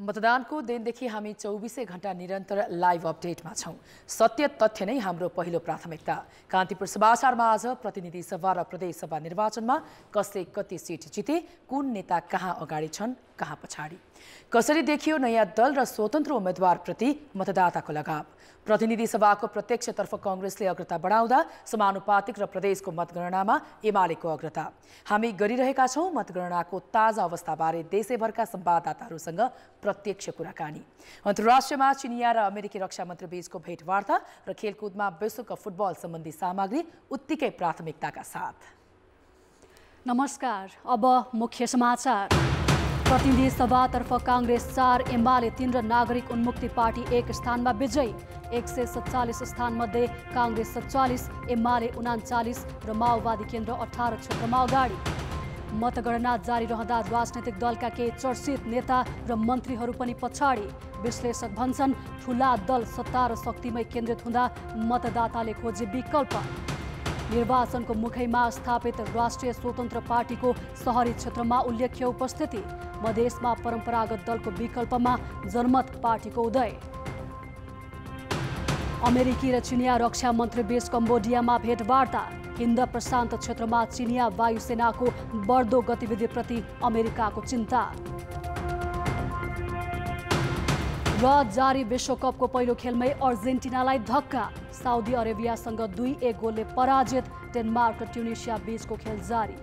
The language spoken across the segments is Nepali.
मतदानको दिनदेखि हामी 24 घण्टा निरन्तर लाइभ अपडेटमा छौं। सत्य तथ्य नै हाम्रो पहिलो प्राथमिकता। कान्तिपुर समाचारमा आज प्रतिनिधि सभा र प्रदेश सभा निर्वाचनमा कसले कति सिट जिते, कुन नेता कहाँ अगाडि छन्, कहाँ पछाडि, कसरी देखियो नयाँ दल र स्वतन्त्र उम्मेदवारप्रति मतदाताको लगाव। प्रतिनिधि सभाको प्रत्यक्षतर्फ कांग्रेसले अग्रता बढाउँदा समानुपातिक र प्रदेशको मतगणनामा एमालेको अग्रता। हामी गरिरहेका छौं मतगणनाको ताजा अवस्थाबारे देशैभरका संवाददाताहरूसँग प्रत्यक्ष कुराकानी। अन्तर्राष्ट्रियमा चिनिया र अमेरिकी रक्षा मन्त्री बीचको भेटवार्ता र खेलकुदमा विश्वकप फुटबल सम्बन्धी सामग्री उत्तिकै प्राथमिकताका साथ। नमस्कार, अब मुख्य समाचार। प्रतिनिधि सभातर्फ कांग्रेस 4, एमाले 3 र नागरिक उन्मुक्ति पार्टी 1 स्थानमा विजयी। 147 स्थानमध्ये कांग्रेस 47, एमाले 39 र माओवादी केन्द्र 18 क्षेत्रमा अगाडि। मतगणना जारी रहँदा राजनैतिक दलका केही चर्चित नेता र मन्त्रीहरू पनि पछाडि। विश्लेषक भन्छन् ठूला दल सत्ता र शक्तिमै केन्द्रित हुँदा मतदाताले खोजे विकल्प। निर्वाचनको मुखैमा स्थापित राष्ट्रिय स्वतन्त्र पार्टीको शहरी क्षेत्रमा उल्लेख्य उपस्थिति। मधेसमा परम्परागत दलको विकल्पमा जनमत पार्टीको उदय। अमेरिकी र चिनिया रक्षा मन्त्री बीच कम्बोडियामा भेटवार्ता। हिन्द प्रशान्त क्षेत्रमा चिनिया वायुसेनाको बढ्दो गतिविधिप्रति अमेरिकाको चिन्ता। र जारी विश्वकपको पहिलो खेलमै अर्जेन्टिनालाई धक्का। साउदी अरेबियासँग 2-1 गोलले पराजित। डेनमार्क र ट्युनिसिया बीचको खेल जारी।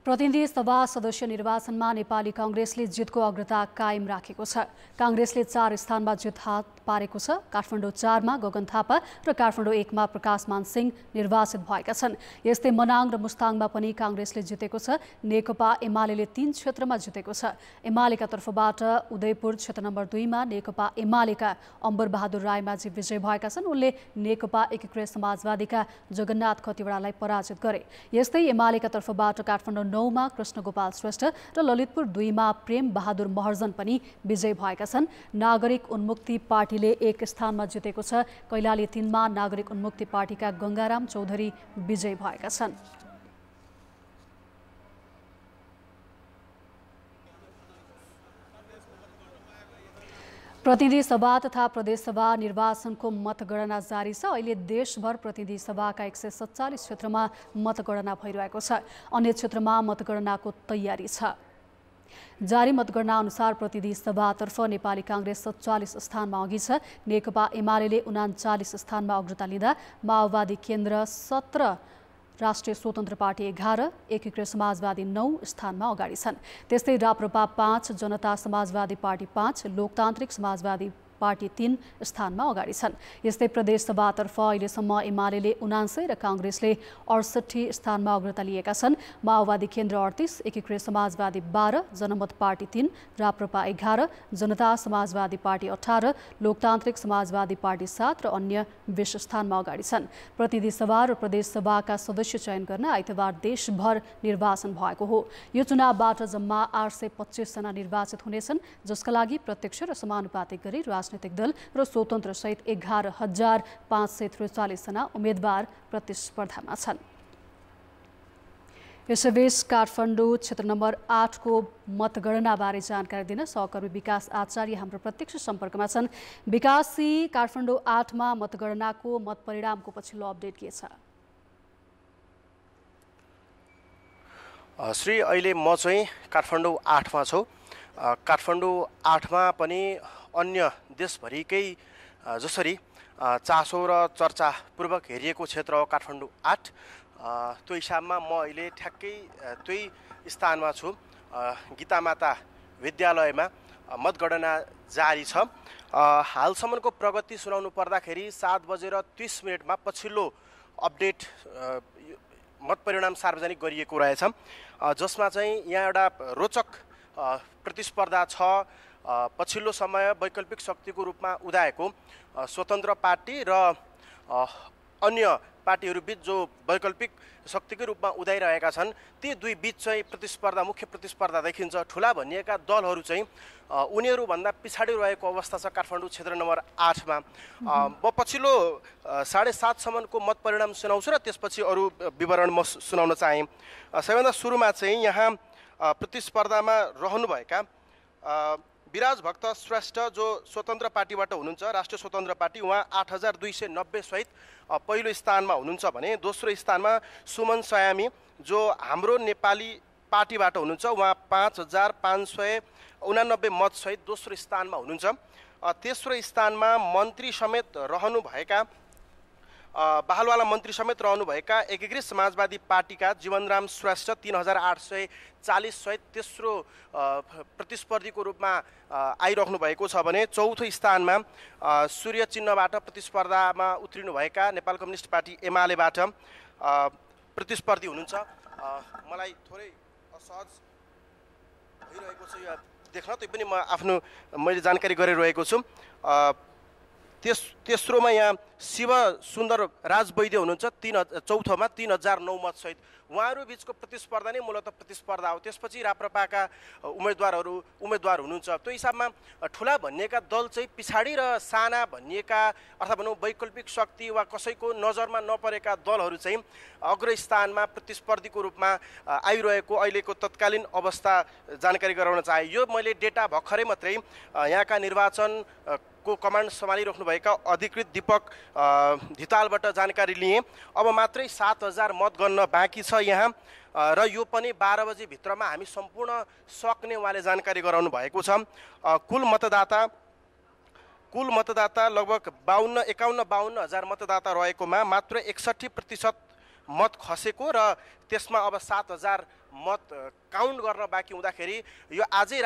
प्रतिनिधि सभा सदस्य निर्वाचनमा नेपाली कांग्रेसले जितको अग्रता कायम राखेको छ। कांग्रेसले 4 स्थानमा जित हात पारेको छ। काठमाडौँ 4 मा गगन थापा र काठमाडौँ 1 मा प्रकाशमान सिंह निर्वाचित भएका छन्। यस्तै मनाङ र मुस्ताङमा पनि कांग्रेसले जितेको छ। नेकपा एमाले 3 क्षेत्रमा जितेको छ। एमालेका तर्फबाट उदयपुर क्षेत्र नम्बर 2 मा नेकपा एमालेका अम्बर बहादुर रायमाझी विजय भएका छन्। उनले नेकपा एकीकृत समाजवादीका जगन्नाथ खतिवड़ालाई पराजित गरे। यस्तै एमालेका तर्फबाट काठमाडौँ 9 मा कृष्ण गोपाल श्रेष्ठ र ललितपुर 2 मा प्रेम बहादुर महर्जन पनि विजय भएका छन्। नागरिक उन्मुक्ति पार्टीले 1 स्थानमा जितेको छ। कैलाली 3 मा नागरिक उन्मुक्ति पार्टीका गंगाराम चौधरी विजय भएका छन्। प्रतिनिधि सभा तथा प्रदेश सभा निर्वाचनको मतगणना जारी छ। अहिले देशभर प्रतिनिधि सभाका 147 क्षेत्रमा मतगणना भइरहेको छ। अन्य क्षेत्रमा मतगणनाको तयारी छ। जारी मतगणना अनुसार प्रतिनिधि सभातर्फ नेपाली कांग्रेस 47 स्थानमा अघि छ। नेकपा एमाले 39 स्थानमा अग्रता लिँदा माओवादी केन्द्र 17, राष्ट्रिय स्वतन्त्र पार्टी 11, एकीकृत समाजवादी 9 स्थानमा अगाडि छन्। त्यस्तै राप्रपा 5, जनता समाजवादी पार्टी 5, लोकतान्त्रिक समाजवादी पार्टी 3 स्थानमा अगाडि छन्। यस्तै प्रदेश सभातर्फ अहिलेसम्म एमाले 79 र कांग्रेसले 68 स्थानमा अग्रता लिएका छन्। माओवादी केन्द्र 38, एकीकृत समाजवादी 12, जनमत पार्टी 3, राप्रपा 11, जनता समाजवादी पार्टी 18, लोकतान्त्रिक समाजवादी पार्टी 7 र अन्य 20 स्थानमा अगाडि छन्। प्रतिनिधि सभा र प्रदेश सभाका सदस्य चयन गर्न आइतबार देशभर निर्वाचन भएको हो। यो चुनावबाट जम्मा 825 जना निर्वाचित हुनेछन्, जसका लागि प्रत्यक्ष र समानुपातिक गरी राजनैतिक दल र स्वतन्त्र सहित 11,543 जना उम्मेद्वार प्रतिस्पर्धामा छन्। यसैबीच काठमाडौँ क्षेत्र नम्बर 8 को मतगणनाबारे जानकारी दिन सहकर्मी विकास आचार्य हाम्रो प्रत्यक्ष सम्पर्कमा छन्। विकासी, काठमाडौँ 8 मा मतगणनाको मतपरिणामको पछिल्लो अपडेट के छ? श्री, अहिले म चाहिँ काठमाडौँ 8 मा छु। काठमाडौँ 8 मा पनि अन्य देशभरिकै जसरी चासो र चर्चापूर्वक हेरिएको क्षेत्र हो काठमाडौँ 8। त्यो हिसाबमा म अहिले ठ्याक्कै त्यही स्थानमा छु। गीतामाता विद्यालयमा मतगणना जारी छ। हालसम्मको प्रगति सुनाउनु पर्दाखेरि 7:30 पछिल्लो अपडेट मतपरिणाम सार्वजनिक गरिएको रहेछ, जसमा चाहिँ यहाँ एउटा रोचक प्रतिस्पर्धा छ। पछिल्लो समय वैकल्पिक शक्तिको रूपमा उदाएको स्वतन्त्र पार्टी र अन्य पार्टीहरूबीच जो वैकल्पिक शक्तिकै रूपमा उदाइरहेका छन् ती दुई बीच चाहिँ प्रतिस्पर्धा मुख्य प्रतिस्पर्धा देखिन्छ। ठुला भनिएका दलहरू चाहिँ उनीहरूभन्दा पछाडि रहेको अवस्था छ काठमाडौँ क्षेत्र नम्बर 8 मा। म पछिल्लो 7:30 सम्मको मत परिणाम सुनाउँछु र त्यसपछि अरू विवरण म सुनाउन चाहे। सबैभन्दा सुरुमा चाहिँ यहाँ प्रतिस्पर्धामा रहनुभएका विराज भक्त श्रेष्ठ जो स्वतन्त्र पार्टीबाट हुनुहुन्छ, राष्ट्रिय स्वतन्त्र पार्टी, उहाँ 8290 सहित पहिलो स्थानमा हुनुहुन्छ भने दोस्रो स्थानमा सुमन सयामी जो हाम्रो नेपाली पार्टीबाट हुनुहुन्छ, उहाँ 5589 मत सहित दोस्रो स्थानमा हुनुहुन्छ। तेस्रो स्थानमा मन्त्री समेत रहनुभएका बाहलवाला मन्त्री समेत रहनुभएका एकीकृत समाजवादी पार्टीका जीवनराम श्रेष्ठ 3840 सहित तेस्रो प्रतिस्पर्धीको रूपमा आइरहनु भएको छ भने चौथो स्थानमा सूर्य चिन्हबाट प्रतिस्पर्धामा उत्रिनुभएका नेपाल कम्युनिस्ट पार्टी एमालेबाट प्रतिस्पर्धी हुनुहुन्छ। मलाई थोरै असहज भइरहेको छ यो देख्न, तै पनि मैले जानकारी गरिरहेको छु। तेस्रोमा यहाँ शिव सुन्दर राज वैद्य हुनुहुन्छ, चौथोमा 3009 मत सहित। उहाँहरू बिचको प्रतिस्पर्धा नै मूलतः प्रतिस्पर्धा हो। त्यसपछि राप्रपाका उम्मेदवार हुनुहुन्छ। त्यो हिसाबमा ठुला भनिएका दल चाहिँ पछाडि र साना भनिएका अर्थात् भनौँ वैकल्पिक शक्ति वा कसैको नजरमा नपरेका दलहरू चाहिँ अग्रस्थानमा प्रतिस्पर्धीको रूपमा आइरहेको अहिलेको तत्कालीन अवस्था जानकारी गराउन चाहे। यो मैले डेटा भर्खरै मात्रै यहाँका निर्वाचन को कमान्ड सम्हालिराख्नुभएका अधिकृत दीपक धितालबाट जानकारी लिए। अब मात्रै 7000 मत गन्न बाँकी छ यहाँ र यो पनि 12 बजे भित्रमा हामी सम्पूर्ण सक्ने उहाँले जानकारी गराउनु भएको छ। कुल मतदाता लगभग 51 हजार मतदाता रहेकोमा मात्र 61% मत खसेको र त्यसमा अब 7000 मत काउन्ट गर्न बाँकी हुँदाखेरि यो आजै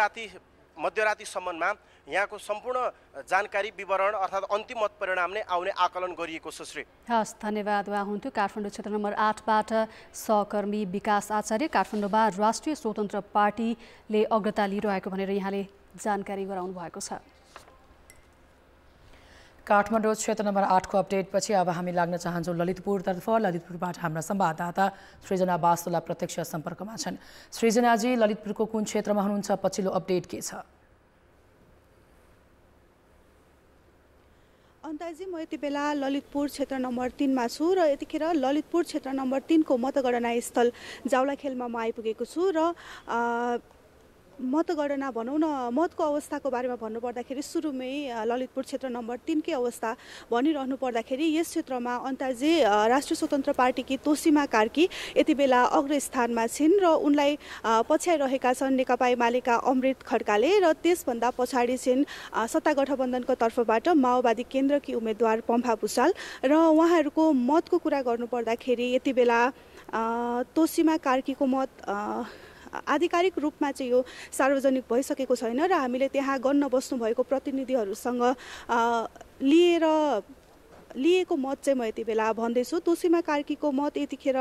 मध्यरातिसम्ममा यहाँको सम्पूर्ण जानकारी विवरण अर्थात् अन्तिम मत परिणाम नै आउने आकलन गरिएको छ। श्री हस्, धन्यवाद। उहाँ हुन्थ्यो काठमाडौँ क्षेत्र नम्बर 8बाट सहकर्मी विकास आचार्य। काठमाडौँमा राष्ट्रिय स्वतन्त्र पार्टीले अग्रता लिइरहेको भनेर यहाँले जानकारी गराउनु भएको छ। काठमाडौँ क्षेत्र नम्बर 8 को अपडेटपछि अब हामी लाग्न चाहन्छौँ ललितपुरतर्फ। ललितपुरबाट हाम्रा संवाददाता सृजना वास्तुला प्रत्यक्ष सम्पर्कमा छन्। सृजनाजी, ललितपुरको कुन क्षेत्रमा हुनुहुन्छ, पछिल्लो अपडेट के छ? अन्ताजी, म यति बेला ललितपुर क्षेत्र नम्बर 3 मा छु र यतिखेर ललितपुर क्षेत्र नम्बर 3 को मतगणना स्थल जाउलाखेलमा म आइपुगेको छु र मतगणना भनौँ न मतको अवस्थाको बारेमा भन्नुपर्दाखेरि सुरुमै ललितपुर क्षेत्र नम्बर 3 की अवस्था भनिरहनु पर्दाखेरि यस क्षेत्रमा अन्ताजी राष्ट्रिय स्वतन्त्र पार्टीकी तोसीमा कार्की यति बेला अग्रस्थानमा छिन् र उनलाई पछ्याइरहेका छन् नेकपा एमालेका अमृत खड्काले र त्यसभन्दा पछाडि छिन् सत्ता गठबन्धनको तर्फबाट माओवादी केन्द्रकी उम्मेदवार पम्फा भुसाल र उहाँहरूको मतको कुरा गर्नुपर्दाखेरि यति बेला तोसीमा कार्कीको मत आधिकारिक रूपमा चाहिँ यो सार्वजनिक भइसकेको छैन र हामीले त्यहाँ गन्न बस्नुभएको प्रतिनिधिहरूसँग लिएको मत चाहिँ म यति बेला भन्दैछु। तोसीमा कार्कीको मत यतिखेर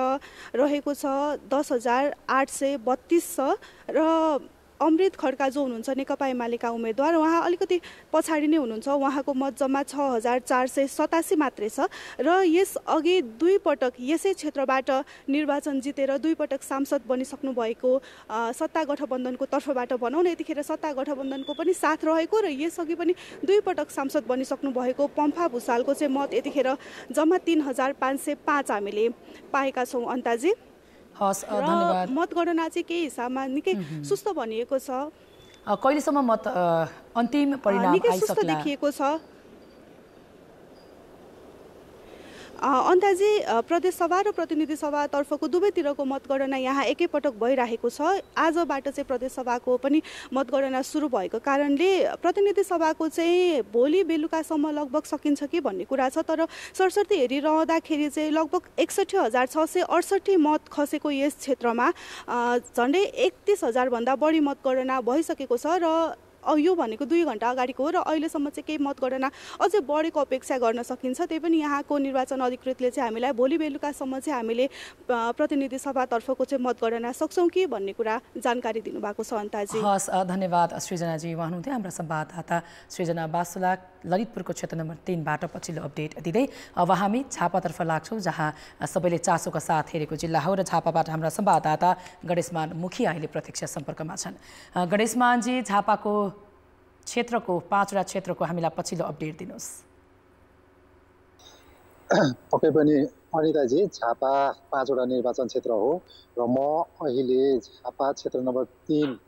रहेको छ 10,832 छ र अमृत खड्का जो हुनुहुन्छ नेकपा एमालेका उम्मेदवार उहाँ अलिकति पछाडि नै हुनुहुन्छ। उहाँको मत जम्मा 6,487 मात्रै छ र यस अघि 2 पटक यसै क्षेत्रबाट निर्वाचन जितेर 2 पटक सांसद बनिसक्नु भएको सत्ता गठबन्धनको तर्फबाट भनौँ न यतिखेर सत्ता गठबन्धनको पनि साथ रहेको र यसअघि पनि 2 पटक सांसद बनिसक्नु भएको पम्फा भुसालको चाहिँ मत यतिखेर जम्मा 3,505 हामीले पाएका छौँ अन्ताजी। हस्, धन्यवाद। मतगणना चाहिँ केही हिसाबमा निकै सुस्त भनिएको छ। कहिलेसम्म मत अन्तिम परिणाम निकै सुस्त देखिएको छ। अन्ताजी प्रदेश सभा र प्रतिनिधि सभा तर्फको दुवैतिरको मतगणना यहाँ एकैपटक भइरहेको छ। आजबाट चाहिँ प्रदेश सभाको पनि मतगणना सुरु भएको कारणले प्रतिनिधि सभाको चाहिँ भोलि बेलुकासम्म लगभग सकिन्छ कि भन्ने कुरा छ। तर सरसर्ती हेरिरहँदाखेरि चाहिँ लगभग 61,668 मत खसेको यस क्षेत्रमा झन्डै 31,000 भन्दा बढी मतगणना भइसकेको छ र यो भनेको 2 घण्टा अगाडिको हो र अहिलेसम्म चाहिँ केही मतगणना अझै बढेको अपेक्षा गर्न सकिन्छ। त्यही पनि यहाँको निर्वाचन अधिकृतले चाहिँ हामीलाई भोलि बेलुकासम्म चाहिँ हामीले प्रतिनिधि सभातर्फको चाहिँ मतगणना सक्छौँ कि भन्ने कुरा जानकारी दिनुभएको छ अन्ताजी। हस्, धन्यवाद सृजनाजी। उहाँ हुनुहुन्थ्यो हाम्रा संवाददाता सृजना वास्तुला। ललितपुरको क्षेत्र नम्बर 3बाट पछिल्लो अपडेट दिँदै अब हामी झापातर्फ लाग्छौँ, जहाँ सबैले चासोका साथ हेरेको जिल्ला हो र झापाबाट हाम्रा संवाददाता गणेशमान मुखिया अहिले प्रत्यक्ष सम्पर्कमा छन्। गणेशमानजी, झापाको क्षेत्रको 5वटा क्षेत्रको हामीलाई पछिल्लो अपडेट दिनुहोस्। पक्कै पनि अनिताजी, झापा 5वटा निर्वाचन क्षेत्र हो र म अहिले झापा क्षेत्र नम्बर 3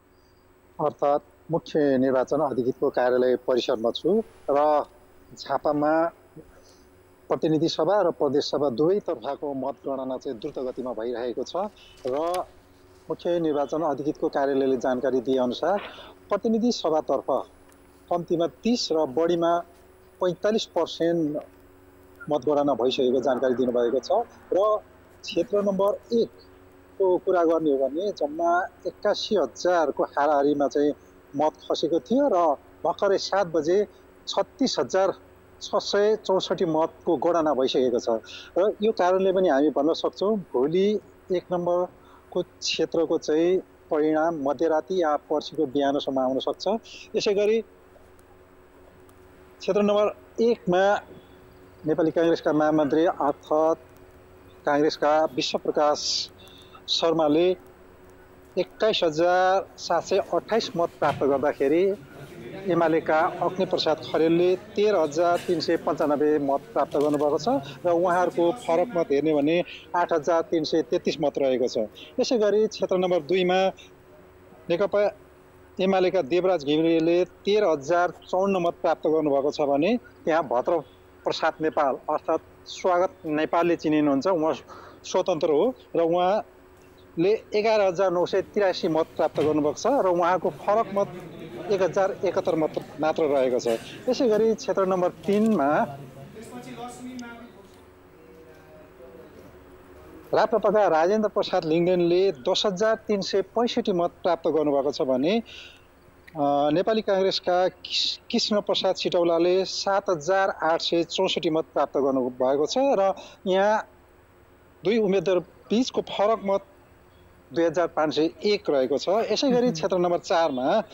अर्थात् मुख्य निर्वाचन अधिकृतको कार्यालय परिसरमा छु र झापामा प्रतिनिधि सभा र प्रदेश सभा दुवैतर्फको मतगणना चाहिँ द्रुत गतिमा भइरहेको छ र मुख्य निर्वाचन अधिकृतको कार्यालयले जानकारी दिएअनुसार प्रतिनिधि सभातर्फ कम्तीमा 30 र बढीमा 45% मतगणना भइसकेको जानकारी दिनुभएको छ र क्षेत्र नम्बर 1 को कुरा गर्ने हो भने जम्मा 81,000 को हाराहारीमा चाहिँ मत खसेको थियो र भर्खरै 7 बजे 36,664 मतको गणना भइसकेको छ र यो कारणले पनि हामी भन्न सक्छौँ भोलि 1 नम्बरको क्षेत्रको चाहिँ परिणाम मध्यराति या पर्सिको बिहानसम्म आउन सक्छ। यसैगरी क्षेत्र नम्बर 1 मा नेपाली कांग्रेसका महामन्त्री अर्थात् कांग्रेसका विश्वप्रकाश शर्माले 21,728 मत प्राप्त गर्दाखेरि एमालेका अग्निप्रसाद खरेलले 13,395 मत प्राप्त गर्नुभएको छ र उहाँहरूको फरक मत हेर्ने भने 8,333 मत रहेको छ। यसैगरी क्षेत्र नम्बर 2 मा नेकपा एमालेका देवराज घिमिरेले 13,054 मत प्राप्त गर्नुभएको छ भने त्यहाँ भद्र प्रसाद नेपाल अर्थात् स्वागत नेपालले चिनिनुहुन्छ, उहाँ स्वतन्त्र हो र उहाँले 11,983 मत प्राप्त गर्नुभएको छ र उहाँको फरक मत 1,071 मत मात्र रहेको छ। यसैगरी क्षेत्र नम्बर 3 मा राप्रपाका राजेन्द्र प्रसाद लिङ्गदेनले 10,365 मत प्राप्त गर्नुभएको छ भने नेपाली कांग्रेसका कृष्ण प्रसाद सिटौलाले 7,864 मत प्राप्त गर्नुभएको छ र यहाँ दुई उम्मेदवार बीचको फरक मत 2,501 रहेको छ। यसैगरी क्षेत्र नम्बर 4 मा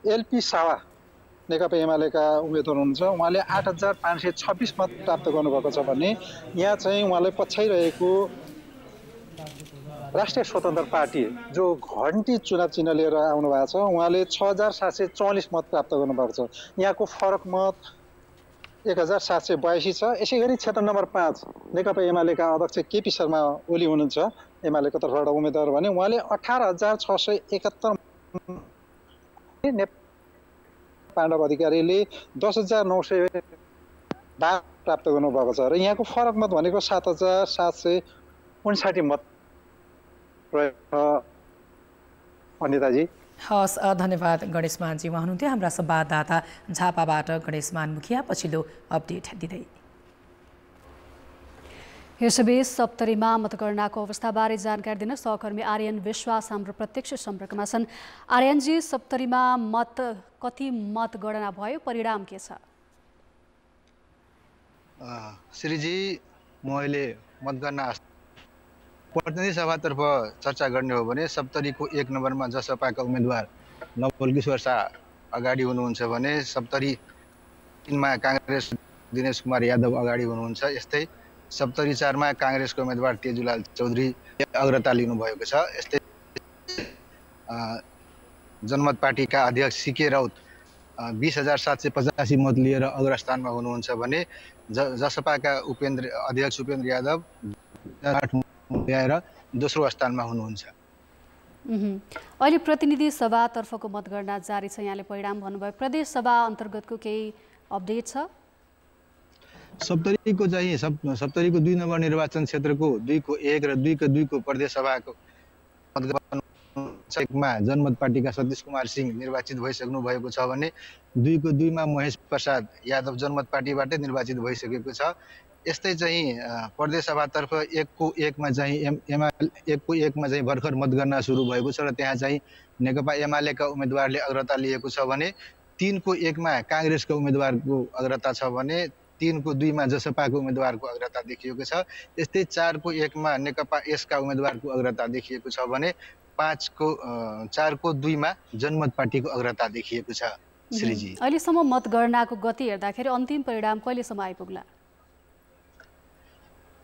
एलपी सावा नेकपा एमालेका उम्मेदवार हुनुहुन्छ, उहाँले 8,526 मत प्राप्त गर्नुभएको छ भने यहाँ चाहिँ उहाँलाई पछ्याइरहेको राष्ट्रिय स्वतन्त्र पार्टी जो घन्टी चुनाव चिन्ह लिएर आउनु भएको छ उहाँले 6,744 मत प्राप्त गर्नुभएको छ। यहाँको फरक मत 1,782 छ। यसैगरी क्षेत्र नम्बर 5 नेकपा एमालेका अध्यक्ष केपी शर्मा ओली हुनुहुन्छ एमालेको तर्फबाट उम्मेदवार भने उहाँले 18,671 पाण्डव अधिकारीले 10,912 प्राप्त गर्नुभएको छ र यहाँको फरक मत भनेको 7,759 मत अनिताजी। हस्, धन्यवाद गणेशमानजी। उहाँ हुनुहुन्थ्यो हाम्रा संवाददाता झापाबाट गणेशमान मुखिया पछिल्लो अपडेट दिँदै। यसबीच सप्तरीमा मतगणनाको अवस्थाबारे जानकारी दिन सहकर्मी आर्यन विश्वास हाम्रो प्रत्यक्ष सम्पर्कमा छन्। आर्यनजी, सप्तरीमा कति मतगणना भयो, परिणाम के छ? श्रीजी, म अहिले मतगणना प्रतिनिधि सभातर्फ चर्चा गर्ने हो भने सप्तरीको 1 नम्बरमा जसपाका उम्मेदवार नवल किशोर शाह अगाडि हुनुहुन्छ भने सप्तरी 3 मा कांग्रेस दिनेश कुमार यादव अगाडि हुनुहुन्छ। यस्तै सप्तरी 4 मा कांग्रेसको उम्मेदवार तेजुलाल चौधरी अग्रता लिनुभएको छ। यस्तै जनमत पार्टीका अध्यक्ष सीके राउत 20,785 मत लिएर अग्रस्थानमा हुनुहुन्छ भने जसपाका अध्यक्ष उपेन्द्र यादव 8 ल्याएर दोस्रो स्थानमा हुनुहुन्छ। अहिले प्रतिनिधि सभातर्फको मतगणना जारी छ, यहाँले परिणाम भन्नुभयो। प्रदेश सभा अन्तर्गतको केही अपडेट छ? सप्तरीको 2 नम्बर निर्वाचन क्षेत्रको 2 को 1 र 2 को 2 को प्रदेश सभाको मतगणनामा जनमत पार्टीका सतीश कुमार सिंह निर्वाचित भइसक्नु भएको छ भने 2 को 2 मा महेश प्रसाद यादव जनमत पार्टीबाटै निर्वाचित भइसकेको छ। यस्तै चाहिँ प्रदेश सभातर्फ 1 को 1 मा चाहिँ भर्खर मतगणना सुरु भएको छ र त्यहाँ चाहिँ नेकपा एमालेका उम्मेदवारले अग्रता लिएको छ भने 3 को 1 मा कांग्रेसको उम्मेदवारको अग्रता छ भने 3 को 2 मा जसपाको उम्मेदवारको अग्रता देखिएको छ। यस्तै 4 को 1 मा नेकपा यसका उम्मेदवारको अग्रता देखिएको छ भने 4 को 2 मा जनमत पार्टीको अग्रता देखिएको छ। श्रीजी। अहिलेसम्म मतगणनाको गति हेर्दाखेरि अन्तिम परिणाम कहिलेसम्म आइपुग्ला?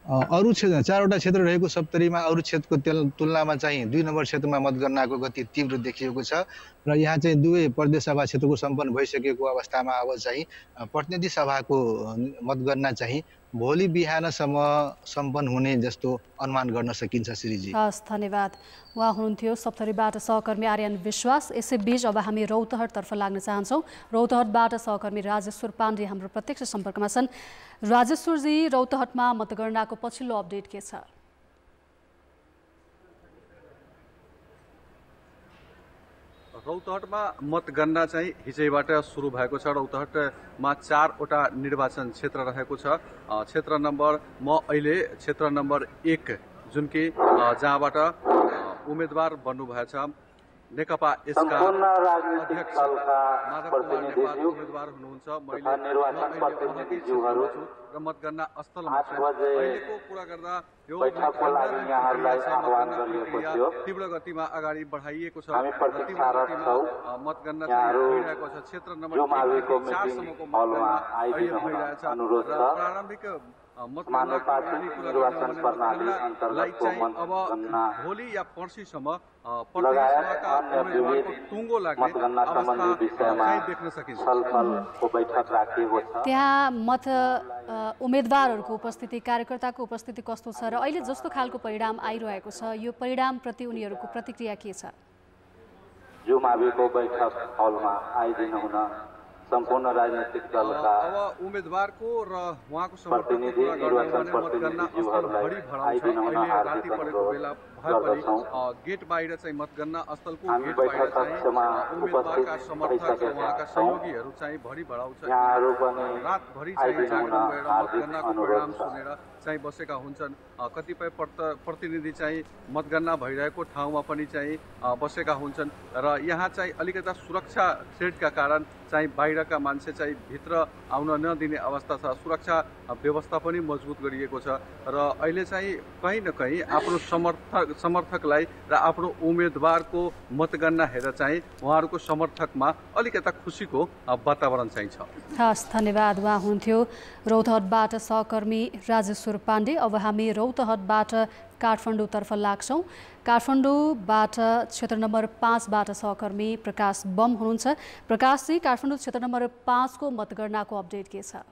अरू क्षेत्र 4वटा क्षेत्र रहेको सप्तरीमा अरू क्षेत्रको तुलनामा चाहिँ 2 नम्बर क्षेत्रमा मतगणनाको गति तीव्र देखिएको छ र यहाँ चाहिँ दुवै प्रदेश सभा क्षेत्रको सम्पन्न भइसकेको अवस्थामा अब चाहिँ प्रतिनिधि सभाको मतगणना चाहिँ भोलि बिहानसम्म सम्पन्न हुने जस्तो अनुमान गर्न सकिन्छ श्रीजी। हस्, धन्यवाद। उहाँ हुनुहुन्थ्यो सप्तरीबाट सहकर्मी आर्यन विश्वास। यसैबीच अब हामी रौतहटतर्फ लाग्न चाहन्छौँ। रौतहटबाट सहकर्मी राजेश्वर पाण्डे हाम्रो प्रत्यक्ष सम्पर्कमा छन्। राजेश्वरजी, रौतहटमा मतगणनाको पछिल्लो अपडेट के छ? रौतहटमा मतगणना चाहिँ हिजैबाट सुरु भएको छ। रौतहटमा 4वटा निर्वाचन क्षेत्र रहेको छ। क्षेत्र नम्बर अहिले क्षेत्र नम्बर 1 जुन कि जहाँबाट उम्मेदवार बन्नुभएछ नेकपा यसका अध्यक्ष माधव कुमार नेपाल उम्मेदवार हुनुहुन्छ। र मतगणना स्थलमा अहिलेको कुरा गर्दा यो तीव्र गतिमा अगाडि बढाइएको छ। तीव्र गतिमा मतगणना भइरहेको छ। क्षेत्र नम्बर 4 सम्मको मतगणना अहिले भइरहेछ र प्रारम्भिक मतगणनालाई चाहिँ अब भोलि या पर्सिसम्म प्रदेश सभाका उम्मेदवारको टुङ्गो लाग्ने अवस्था चाहिँ देख्न सकिन्छ। त्यहाँ उम्मेदवारहरूको उपस्थिति, कार्यकर्ताको उपस्थिति कस्तो छ र अहिले जस्तो खालको परिणाम आइरहेको छ यो परिणामप्रति उनीहरूको प्रतिक्रिया के छ? जुमाविको बैठक हलमा आइदिनु हुन सम्पूर्ण राजनीतिक दलका अब उम्मेदवारको र उहाँको समर्थकको कुरा गर्ने मतगणना स्थल भरि भराउँछ। अहिले राति परेको बेला भए पनि गेट बाहिर चाहिँ मतगणना स्थलको गेट बाहिर चाहिँ उम्मेदवारका समर्थक र उहाँका सहयोगीहरू चाहिँ भरि भराउँछ। रातभरि चाहिँ जागरण गएर मतगणनाको परिणाम सुनेर चाहिँ बसेका हुन्छन्। कतिपय प्रतिनिधि चाहिँ मतगणना भइरहेको ठाउँमा पनि चाहिँ बसेका हुन्छन् र यहाँ चाहिँ अलिकता सुरक्षा सेटका कारण चाहिँ बाहिरका मान्छे चाहिँ भित्र आउन नदिने अवस्था छ। सुरक्षा व्यवस्था पनि मजबुत गरिएको छ र अहिले चाहिँ कहीँ न कहीँ आफ्नो समर्थकलाई र आफ्नो उम्मेदवारको मतगणना हेरेर चाहिँ उहाँहरूको समर्थकमा अलिकता खुसीको वातावरण चाहिँ छ। हस्, धन्यवाद। उहाँ हुनुहुन्थ्यो रौतहटबाट सहकर्मी राजेश्वर पाण्डे। अब हामी रौतहटबाट काठमाडौँतर्फ लाग्छौँ। काठमाडौँबाट क्षेत्र नम्बर 5बाट सहकर्मी प्रकाश बम हुनुहुन्छ। प्रकाशजी, काठमाडौँ क्षेत्र नम्बर 5 को मतगणनाको अपडेट के छ?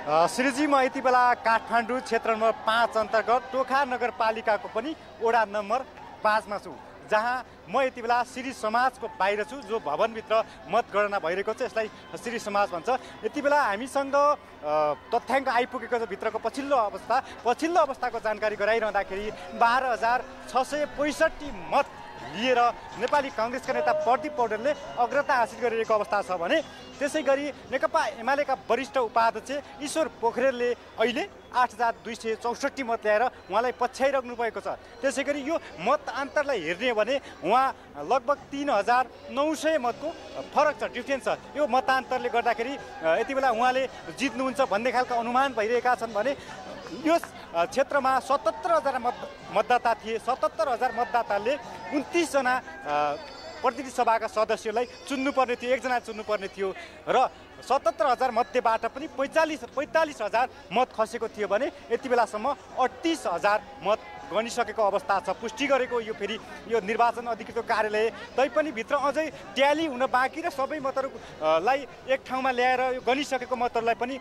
श्रीजी, म यति बेला काठमाडौँ क्षेत्र नम्बर 5 अन्तर्गत टोखा नगरपालिकाको पनि वडा नम्बर 5 मा छु, जहाँ म यति बेला श्री समाजको बाहिर छु। जो भवनभित्र मतगणना भइरहेको छ यसलाई श्री समाज भन्छ। यति बेला हामीसँग तथ्याङ्क आइपुगेको छ भित्रको पछिल्लो अवस्थाको जानकारी गराइरहँदाखेरि 12,665 मत लिएर नेपाली काङ्ग्रेसका नेता प्रदीप पौडेलले अग्रता हासिल गरिरहेको अवस्था छ भने त्यसै गरी नेकपा एमालेका वरिष्ठ उपाध्यक्ष ईश्वर पोखरेलले अहिले 8,264 मत ल्याएर उहाँलाई पछ्याइराख्नु भएको छ। त्यसै गरी यो मत अन्तरलाई हेर्ने हो भने उहाँ लगभग 3,900 मतको फरक छ, डिफ्रेन्स छ। यो मतान्तरले गर्दाखेरि यति बेला उहाँले जित्नुहुन्छ भन्ने खालका अनुमान भइरहेका छन् भने यो क्षेत्रमा 77,000 मतदाता थिए। 77,000 मतदाताले 29 जना प्रतिनिधि सभाका सदस्यलाई चुन्नुपर्ने थियो, 1 जना चुन्नुपर्ने थियो र 77,000 मध्येबाट पनि 45,000 मत खसेको थियो भने यति बेलासम्म 38,000 मत गनिसकेको अवस्था छ। पुष्टि गरेको यो फेरि यो निर्वाचन अधिकृतको कार्यालय तैपनि भित्र अझै ट्याली हुन बाँकी र सबै मतहरूलाई एक ठाउँमा ल्याएर यो गनिसकेको मतहरूलाई पनि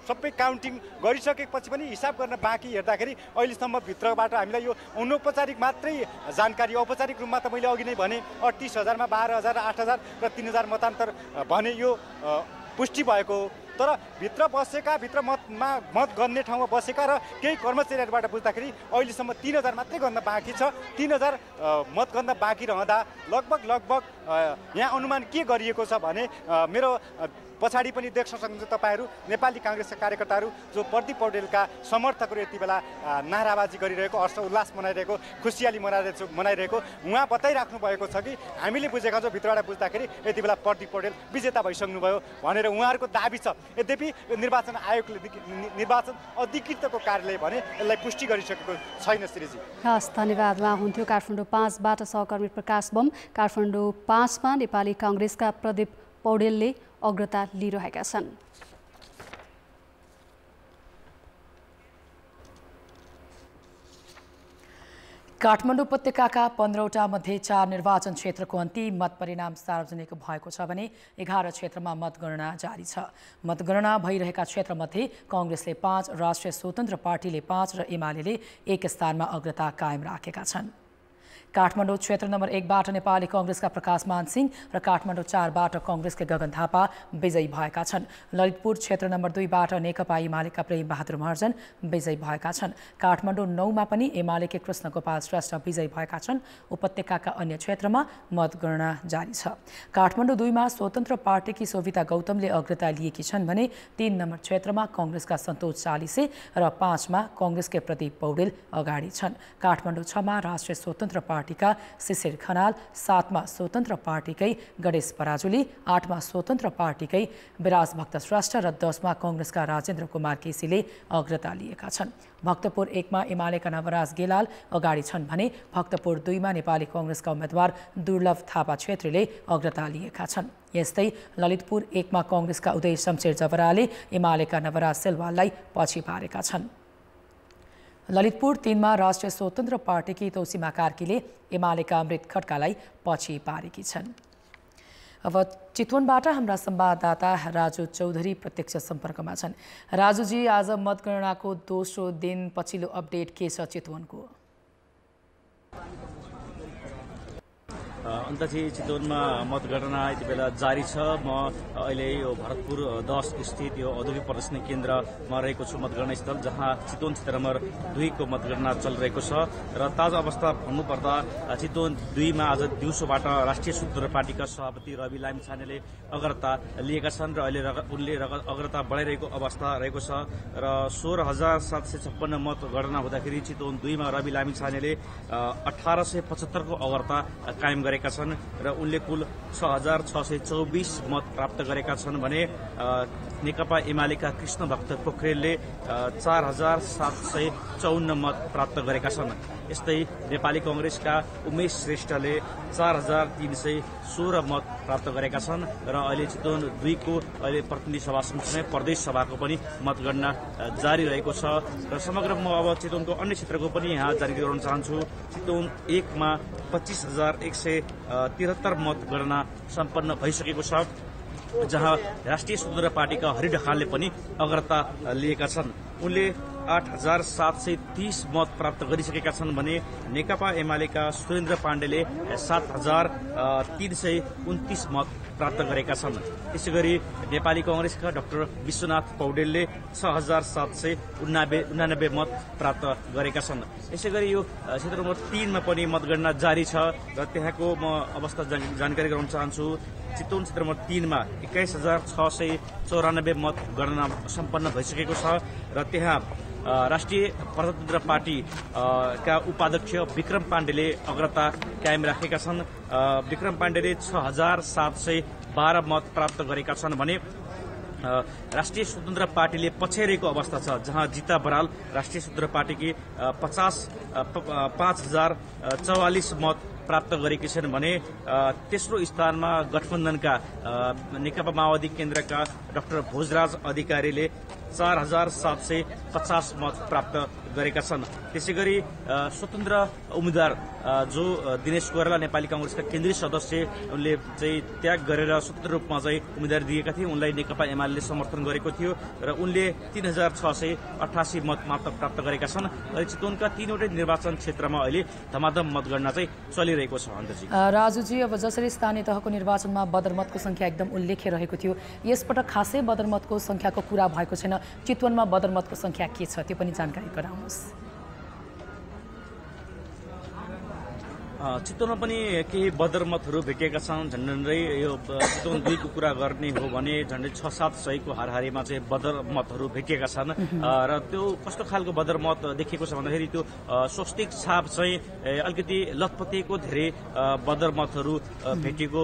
सबै काउन्टिङ गरिसकेपछि पनि हिसाब गर्न बाँकी हेर्दाखेरि अहिलेसम्म भित्रबाट हामीलाई यो अनौपचारिक मात्रै जानकारी, औपचारिक रूपमा त मैले अघि नै भने 38,000 मा 12,000, 8,000 र 3,000 मतान्तर भने यो पुष्टि भएको। तर भित्र मत गन्ने ठाउँमा बसेका र केही कर्मचारीहरूबाट बुझ्दाखेरि अहिलेसम्म 3,000 मात्रै गन्न बाँकी छ। 3,000 मत गन्न बाँकी रहँदा लगभग यहाँ अनुमान के गरिएको छ भने मेरो पछाडि पनि देख्न सक्नुहुन्छ तपाईँहरू नेपाली काङ्ग्रेसका कार्यकर्ताहरू जो प्रदीप पौडेलका समर्थकहरू यति बेला नाराबाजी गरिरहेको हर्ष उल्लास मनाइरहेको खुसियाली मनाइरहेको उहाँ बताइराख्नु भएको छ कि हामीले बुझेका छौँ भित्रबाट बुझ्दाखेरि यति बेला प्रदीप पौडेल विजेता भइसक्नुभयो भनेर उहाँहरूको दाबी छ। यद्यपि निर्वाचन आयोगले निर्वाचन अधिकृतको कार्यालय भने यसलाई पुष्टि गरिसकेको छैन। श्रीजी हस्, धन्यवाद। उहाँ हुन्थ्यो काठमाडौँ 5बाट सहकर्मी प्रकाश बम। काठमाडौँ 5मा नेपाली काङ्ग्रेसका प्रदीप पौडेलले अग्रता लिइरहेका छन्। काठमाडौँ उपत्यकाका 15वटा मध्ये 4 निर्वाचन क्षेत्रको अन्तिम मत परिणाम सार्वजनिक भएको छ भने 11 क्षेत्रमा मतगणना जारी छ। मतगणना भइरहेका क्षेत्रमध्ये काङ्ग्रेसले 5, राष्ट्रिय स्वतन्त्र पार्टीले 5 र एमाले 1 स्थानमा अग्रता कायम राखेका छन्। काठमाडौँ क्षेत्र नम्बर 1बाट नेपाली काङ्ग्रेसका प्रकाशमान सिंह र काठमाडौँ 4बाट काङ्ग्रेसका गगन थापा विजयी भएका छन्। ललितपुर क्षेत्र नम्बर 2बाट नेकपा एमालेका प्रेम बहादुर महर्जन विजयी भएका छन्। काठमाडौँ 9मा पनि एमालेका कृष्ण गोपाल श्रेष्ठ विजयी भएका छन्। उपत्यकाका अन्य क्षेत्रमा मतगणना जारी छ। काठमाडौँ 2मा स्वतन्त्र पार्टीकी सोभिता गौतमले अग्रता लिएकी छन् भने 3 नम्बर क्षेत्रमा काङ्ग्रेसका सन्तोष चालिसे र 5मा काङ्ग्रेसकै प्रदीप पौडेल अगाडि छन्। काठमाडौँ 6मा राष्ट्रिय स्वतन्त्र पार्टीका शिशिर खनाल, 7मा स्वतन्त्र पार्टीकै गणेश पराजुली, 8मा स्वतन्त्र पार्टीकै विराज भक्त श्रेष्ठ र 10मा काङ्ग्रेसका राजेन्द्र कुमार केसीले अग्रता लिएका छन्। भक्तपुर 1मा एमालेका नवराज गेलाल अगाडि छन् भने भक्तपुर 2मा नेपाली काङ्ग्रेसका उम्मेद्वार दुर्लभ थापा छेत्रीले अग्रता लिएका छन्। यस्तै ललितपुर 1मा काङ्ग्रेसका उदय शमशेर जवराले एमालेका नवराज सेलवाललाई पछि पारेका छन्। ललितपुर 3मा राष्ट्रिय स्वतन्त्र पार्टीकी तौसीमा कार्कीले एमालेका अमृत खड्कालाई पछि पारेकी छन्। अब चितवनबाट हाम्रा संवाददाता राजु चौधरी प्रत्यक्ष सम्पर्कमा छन्। राजुजी, आज मतगणनाको दोस्रो दिन पछिल्लो अपडेट के छ चितवनको? अन्तखेरि चितवनमा मतगणना यति बेला जारी छ। म अहिले यो भरतपुर 10 स्थित यो औद्योगिक प्रदर्शनी केन्द्रमा रहेको छु, मतगणना स्थल, जहाँ चितवन क्षेत्र नम्बर 2 को मतगणना चलिरहेको छ। र ताजा अवस्था भन्नुपर्दा चितवन 2मा आज दिउँसोबाट राष्ट्रिय स्वतन्त्र पार्टीका सभापति रवि लामिछानेले अग्रता लिएका छन् र अहिले उनले अग्रता बढाइरहेको अवस्था रहेको छ। र 16,756 मतगणना हुँदाखेरि चितवन 2मा रवि लामिछानेले 1875 को अग्रता कायम गरेका छन् र उनले कुल 6,624 मत प्राप्त गरेका छन् भने नेकपा एमालेका कृष्ण भक्त पोखरेलले 4,754 मत प्राप्त गरेका छन्। यस्तै नेपाली काङ्ग्रेसका उमेश श्रेष्ठले 4,316 मत प्राप्त गरेका छन् र अहिले चितवन 2 को अहिले प्रतिनिधि सभा सँगसँगै प्रदेश सभाको पनि मतगणना जारी रहेको छ। र समग्र म अब चितवनको अन्य क्षेत्रको पनि यहाँ जानकारी गराउन चाहन्छु। चितवन 1मा 25,173 मतगणना सम्पन्न भइसकेको छ, जहाँ राष्ट्रिय स्वतन्त्र पार्टीका हरि ढकालले पनि अग्रता लिएका छन्। उनले 8,730 मत प्राप्त गरिसकेका छन् भने नेकपा एमालेका सुरेन्द्र पाण्डेले 7,329 मत प्राप्त गरेका छन्। त्यसैगरी नेपाली काङ्ग्रेसका डाक्टर विश्वनाथ पौडेलले 6,799 मत प्राप्त गरेका छन्। यसैगरी यो क्षेत्र नम्बर 3मा पनि मतगणना जारी छ र त्यहाँको म अवस्था जानकारी गराउन चाहन्छु। चितवन क्षेत्र नम्बर 3मा 21,694 मत गणना सम्पन्न भइसकेको छ र त्यहाँ राष्ट्रिय प्रजातन्त्र पार्टी का उपाध्यक्ष विक्रम पाण्डेले अग्रता कायम राखेका छन्। विक्रम पाण्डेले 6,712 मत प्राप्त गरेका छन् भने राष्ट्रिय स्वतन्त्र पार्टीले पछ्याइरहेको अवस्था छ, जहाँ जिता बराल राष्ट्रिय स्वतन्त्र पार्टीकी 5,044 मत प्राप्त गरेकी छन् भने तेस्रो स्थानमा गठबन्धनका नेकपा माओवादी केन्द्रका डाक्टर भोजराज अधिकारीले 4,750 मत प्राप्त गरेका छन्। त्यसैगरी स्वतन्त्र उम्मेद्वार जो दिनेश कोइराला नेपाली काङ्ग्रेसका केन्द्रीय सदस्य, उनले चाहिँ त्याग गरेर स्वतन्त्र रूपमा चाहिँ उम्मेदवारी दिएका थिए। उनलाई नेकपा एमाले समर्थन गरेको थियो र उनले 3,688 मत मात्र प्राप्त गरेका छन्। चितवनका 3वटै निर्वाचन क्षेत्रमा अहिले धमाधम मतगणना चाहिँ चलिरहेको छ। अन्तजी राजुजी, अब जसरी स्थानीय तहको निर्वाचनमा बदरमतको संख्या एकदम उल्लेख्य रहेको थियो, यसपटक खासै बदरमतको संख्याको कुरा भएको छैन। चितवनमा बदरमतको संख्या के छ त्यो पनि जानकारी गराउनुहोस्। चितवनमा पनि केही बदर मतहरू भेटिएका छन्। झन्डै यो चितवन 2 को कुरा गर्ने हो भने झन्डै 6-7 सयको हाराहारीमा चाहिँ बदर मतहरू भेटिएका छन् र त्यो कस्तो खालको बदर मत देखिएको छ भन्दाखेरि त्यो स्वस्तिक छाप चाहिँ अलिकति लतपतिको धेरै बदर मतहरू भेटिएको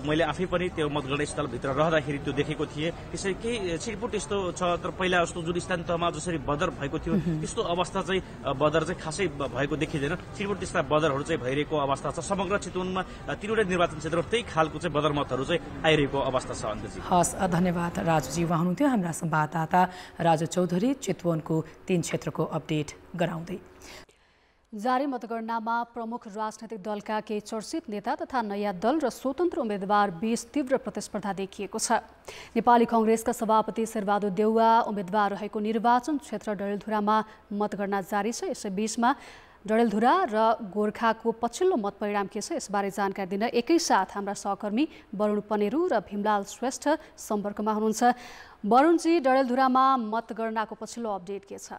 मैले आफै पनि त्यो मतगणना स्थलभित्र रहँदाखेरि त्यो देखेको थिएँ। त्यसै केही छिटपुट यस्तो छ, तर पहिला जस्तो जुन स्थानीय तहमा जसरी बदर भएको थियो त्यस्तो अवस्था चाहिँ बदर चाहिँ खासै भएको देखिँदैन। छिटपुट त्यस्ता बदरहरू चाहिँ भइरहेको अवस्था छ। समग्र चितवनमा 3वटै निर्वाचन क्षेत्रमा त्यही खालको चाहिँ बदर मतहरू चाहिँ आइरहेको अवस्था छ। अन्तजी हस्, धन्यवाद राजुजी। उहाँ हुनुहुन्थ्यो हाम्रा संवाददाता राजु चौधरी चितवनको 3 क्षेत्रको अपडेट गराउँदै। जारी मतगणनामा प्रमुख राजनैतिक दलका केही चर्चित नेता तथा नयाँ दल र स्वतन्त्र उम्मेद्वार बीच तीव्र प्रतिस्पर्धा देखिएको छ। नेपाली कांग्रेसका सभापति शेरबहादुर देउवा उम्मेद्वार रहेको निर्वाचन क्षेत्र डडेलधुरामा मतगणना जारी छ। यसैबीचमा डडेलधुरा र गोर्खाको पछिल्लो मत परिणाम के छ यसबारे जानकारी दिन एकैसाथ हाम्रा सहकर्मी वरुण पनेरू र भीमलाल श्रेष्ठ सम्पर्कमा हुनुहुन्छ। वरुणजी, डडेलधुरामा मतगणनाको पछिल्लो अपडेट के छ?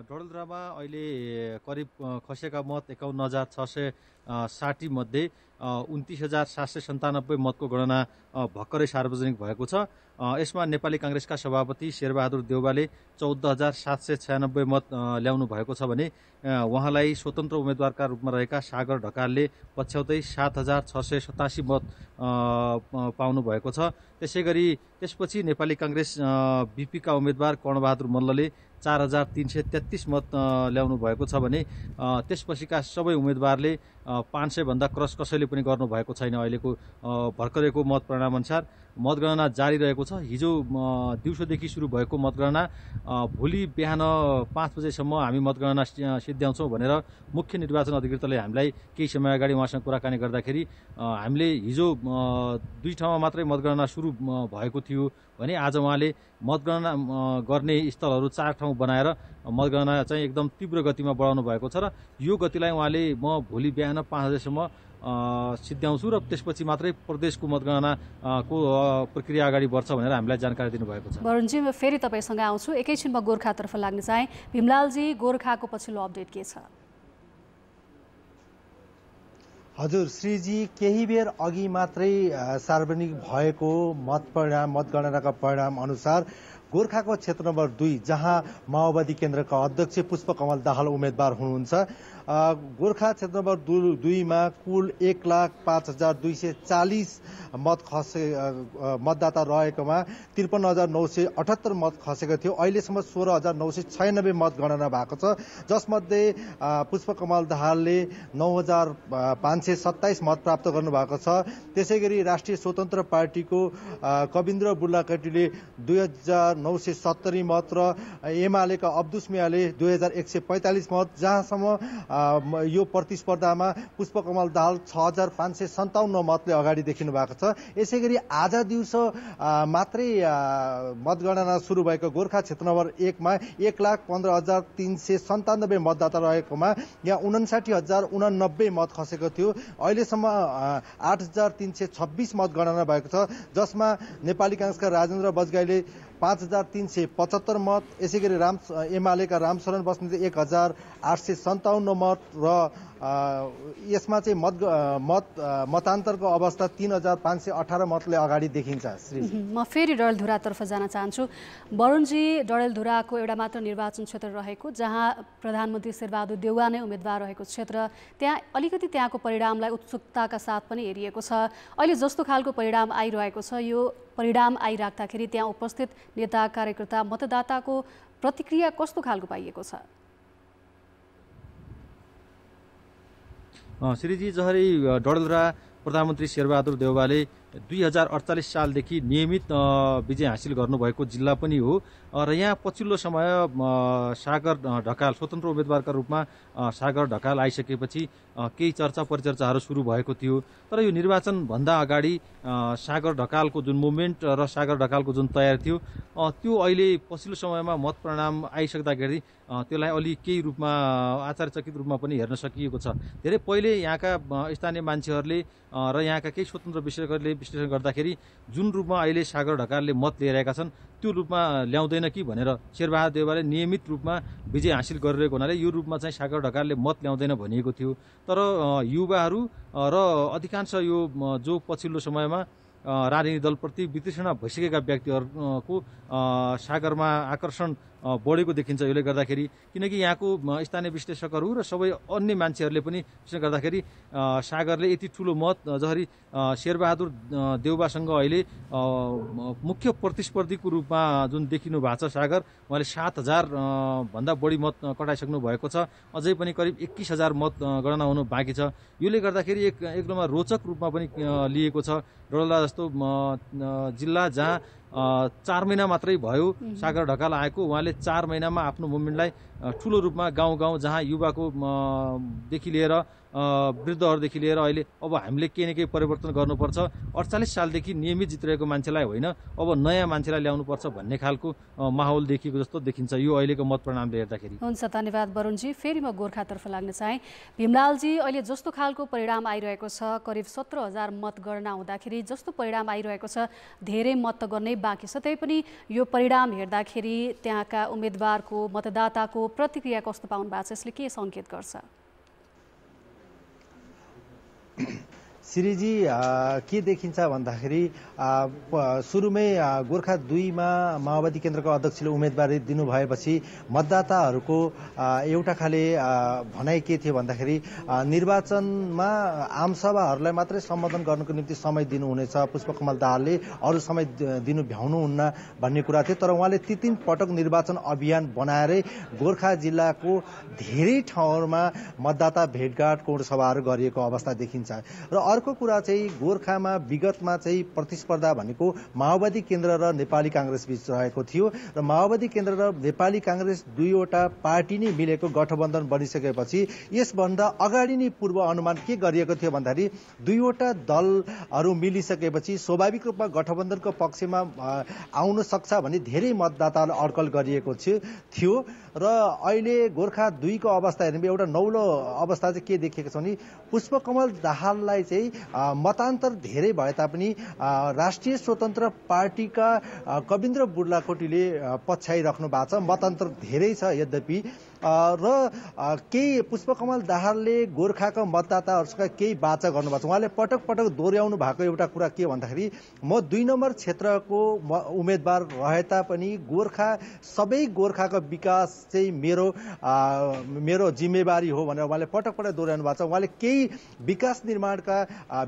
डडेलधुरामा अहिले करिब खसेका मत 51,660 मध्ये 29,797 मतको गणना भर्खरै सार्वजनिक भएको छ। यसमा नेपाली कांग्रेसका सभापति शेरबहादुर देउवाले 14,796 मत ल्याउनु भएको छ भने उहाँलाई स्वतन्त्र उम्मेद्वारका रूपमा रहेका सागर ढकालले पछ्याउँदै 7,687 मत पाउनु भएको छ। त्यसैगरी त्यसपछि नेपाली कांग्रेस बीपीका उम्मेद्वार कर्णबहादुर मल्लले 4,333 मत ल्याउनु भएको छ भने त्यसपछिका सबै उम्मेद्वारले 500 भन्दा क्रस कसैले पनि गर्नु भएको छैन। अहिलेको भर्खरैको मत परिणाम अनुसार मतगणना जारी रहेको छ। हिजो दिउँसोदेखि सुरु भएको मतगणना भोलि बिहान 5 बजेसम्म हामी मतगणना सिद्ध्याउँछौँ भनेर मुख्य निर्वाचन अधिकृतले हामीलाई केही समय अगाडि उहाँसँग कुराकानी गर्दाखेरि हामीले हिजो 2 ठाउँमा मात्रै मतगणना सुरु भएको थियो भने आज उहाँले मतगणना गर्ने स्थलहरू 4 ठाउँ बनाएर मतगणना चाहिँ एकदम तीव्र गतिमा बढाउनु भएको छ र यो गतिलाई उहाँले म भोलि बिहान 5 बजेसम्म सिद्ध्याउँछु र त्यसपछि मात्रै प्रदेशको मतगणना को प्रक्रिया अगाडि बढ्छ भनेर हामीलाई जानकारी दिनुभएको छ। वरुणजी, म फेरि तपाईसँग आउँछु। एकैछिनमा गोर्खातर्फ लाग्न चाहे। भीमलालजी, गोर्खाको पछिल्लो अपडेट के छ? हजुर श्रीजी, केही बेर अघि मात्रै सार्वजनिक भएको मतगणनाका परिणाम अनुसार गोर्खाको क्षेत्र नम्बर 2 जहाँ माओवादी केन्द्रका अध्यक्ष पुष्पकमल दाहाल उम्मेद्वार हुनुहुन्छ, गोर्खा क्षेत्र नम्बर 2 मा कुल 1,05,240 मतदाता रहेकोमा 53,978 मत खसेको थियो। अहिलेसम्म 16,996 मत गणना भएको छ, जसमध्ये पुष्पकमल दाहालले 9,527 मत प्राप्त गर्नुभएको छ। त्यसैगरी राष्ट्रिय स्वतन्त्र पार्टीको कविन्द्र बुल्लाकटीले 2,970 मत र एमालेका अब्दुस मियाले 2,145 मत, जहाँसम्म यो प्रतिस्पर्धामा पुष्पकमल दाहाल 6,557 मतले अगाडि देखिनु भएको छ। यसैगरी आज दिउँसो मात्रै मतगणना सुरु भएको गोर्खा क्षेत्र नम्बर 1 मा 1,15,397 मतदाता रहेकोमा यहाँ 59,089 मत खसेको थियो। अहिलेसम्म 8,326 मत गणना भएको छ, जसमा नेपाली कांग्रेसका राजेन्द्र बजगाईले 5,375 मत, यसैगरी एमालेका रामशरण बस्नेतले 1,857 मत र यसमा चाहिँ मतान्तरको अवस्था 3,518 मतले अगाडि देखिन्छ। म फेरि डडेलधुरातर्फ जान चाहन्छु। वरुणजी, डडेलधुराको एउटा मात्र निर्वाचन क्षेत्र रहेको जहाँ प्रधानमन्त्री शेरबहादुर देउवा नै उम्मेद्वार रहेको क्षेत्र, त्यहाँ अलिकति त्यहाँको परिणामलाई उत्सुकताका साथ पनि हेरिएको छ। अहिले जस्तो खालको परिणाम आइरहेको छ, यो परिणाम आइराख्दाखेरि त्यहाँ उपस्थित नेता कार्यकर्ता मतदाताको प्रतिक्रिया कस्तो खालको पाइएको छ? श्रीजी, जसरी डडेलधुरा प्रधानमन्त्री शेरबहादुर देउवाले 2048 सालदेखि नियमित विजय हासिल गर्नुभएको जिल्ला पनि हो र यहाँ पछिल्लो समय सागर ढकाल स्वतन्त्र उम्मेद्वारका रूपमा सागर ढकाल आइसकेपछि केही चर्चा परिचर्चाहरू सुरु भएको थियो। तर यो निर्वाचनभन्दा अगाडि सागर ढकालको जुन मुभमेन्ट र सागर ढकालको जुन तयारी थियो त्यो अहिले पछिल्लो समयमा मत परिणाम आइसक्दाखेरि त्यसलाई अलि केही रूपमा आश्चर्यचकित रूपमा पनि हेर्न सकिएको छ। धेरै पहिले यहाँका स्थानीय मान्छेहरूले र यहाँका केही स्वतन्त्र विशेषज्ञहरूले विश्लेषण गर्दाखेरि जुन रूपमा अहिले सागर ढकालले मत लिइरहेका छन् त्यो रूपमा ल्याउँदैन कि भनेर शेरबहादुर देउवाले नियमित रूपमा विजय हासिल गरिरहेको हुनाले यो रूपमा चाहिँ सागर ढकालले मत ल्याउँदैन भनिएको थियो। तर युवाहरू र अधिकांश यो जो पछिल्लो समयमा राजनीतिक दलप्रति वितृष्णा भइसकेका व्यक्तिहरूको सागरमा आकर्षण बढेको देखिन्छ। यसले गर्दाखेरि किनकि यहाँको स्थानीय विश्लेषकहरू र सबै अन्य मान्छेहरूले पनि विश्लेषण गर्दाखेरि सागरले यति ठुलो मत जसरी शेरबहादुर देउवासँग अहिले मुख्य प्रतिस्पर्धीको रूपमा जुन देखिनु भएको छ सागर, उहाँले 7,000 भन्दा बढी मत कटाइसक्नु भएको छ। अझै पनि करिब 21,000 मत गणना हुनु बाँकी छ। यसले गर्दाखेरि एकदमै रोचक रूपमा पनि लिएको छ। डडेलधुरा जस्तो जिल्ला जहाँ 4 महिना मात्रै भयो सागर ढकाल आएको, उहाँले 4 महिनामा आफ्नो मुभमेन्टलाई ठुलो रूपमा गाउँ गाउँ जहाँ युवाको देखि लिएर वृद्धहरूदेखि लिएर अहिले अब हामीले केही न केही परिवर्तन गर्नुपर्छ, 48 सालदेखि नियमित जितिरहेको मान्छेलाई होइन अब नयाँ मान्छेलाई ल्याउनुपर्छ भन्ने खालको माहौल देखिएको जस्तो देखिन्छ यो अहिलेको मत परिणामले हेर्दाखेरि। हुन्छ, धन्यवाद वरुणजी। फेरि म गोर्खातर्फ लाग्न चाहेँ। भीमलालजी, अहिले जस्तो खालको परिणाम आइरहेको छ, करिब 17,000 मत गणना हुँदाखेरि जस्तो परिणाम आइरहेको छ, धेरै मत गर्नै बाँकी छ, त्यही पनि यो परिणाम हेर्दाखेरि त्यहाँका उम्मेदवारको मतदाताको प्रतिक्रिया कस्तो पाउनु भएको छ, यसले के सङ्केत गर्छ? श्रीजी, के देखिन्छ भन्दाखेरि सुरुमै गोर्खा 2 मा माओवादी केन्द्रको अध्यक्षले उम्मेदवारी दिनुभएपछि मतदाताहरूको एउटा खाले भनाइ के थियो भन्दाखेरि निर्वाचनमा आमसभाहरूलाई मात्रै सम्बोधन गर्नुको निम्ति समय दिनुहुनेछ, पुष्पकमल दाहालले अरू समय दिनु भ्याउनुहुन्न भन्ने कुरा थियो। तर उहाँले 3 पटक निर्वाचन अभियान बनाएरै गोर्खा जिल्लाको धेरै ठाउँहरूमा मतदाता भेटघाट कोणसभाहरू गरिएको अवस्था देखिन्छ। र अर्को कुरा चाहिँ गोर्खामा विगतमा चाहिँ प्रतिस्पर्धा भनेको माओवादी केन्द्र र नेपाली कांग्रेस बीच रहेको थियो र माओवादी केन्द्र र नेपाली कांग्रेस दुईवटा पार्टी नै मिलेको गठबन्धन बनिसकेपछि यसभन्दा अगाडि नै पूर्व अनुमान के गरिएको थियो भन्दाखेरि दुईवटा दलहरू मिलिसकेपछि स्वाभाविक रूपमा गठबन्धनको पक्षमा आउन सक्छ भन्ने धेरै मतदातालाई अड्कल गरिएको थियो र अहिले गोर्खा 2 को अवस्था हेर्ने एउटा नौलो अवस्था चाहिँ के देखिएको छ भने पुष्पकमल दाहाललाई चाहिँ मतान्तर धेरै भए तापनि राष्ट्रिय स्वतन्त्र पार्टीका कविन्द्र बुर्लाकोटीले पछ्याइराख्नु भएको छ। मतान्तर धेरै छ यद्यपि र केही पुष्पकमल दाहालले गोर्खाका मतदाताहरूसँग केही बाचा गर्नुभएको छ। उहाँले पटक पटक दोहोऱ्याउनु भएको एउटा कुरा के भन्दाखेरि म 2 नम्बर क्षेत्रको उम्मेदवार रहे तापनि गोर्खा सबै गोर्खाको विकास चाहिँ मेरो जिम्मेवारी हो भनेर उहाँले पटक पटक दोहोऱ्याउनु भएको छ। उहाँले केही विकास निर्माणका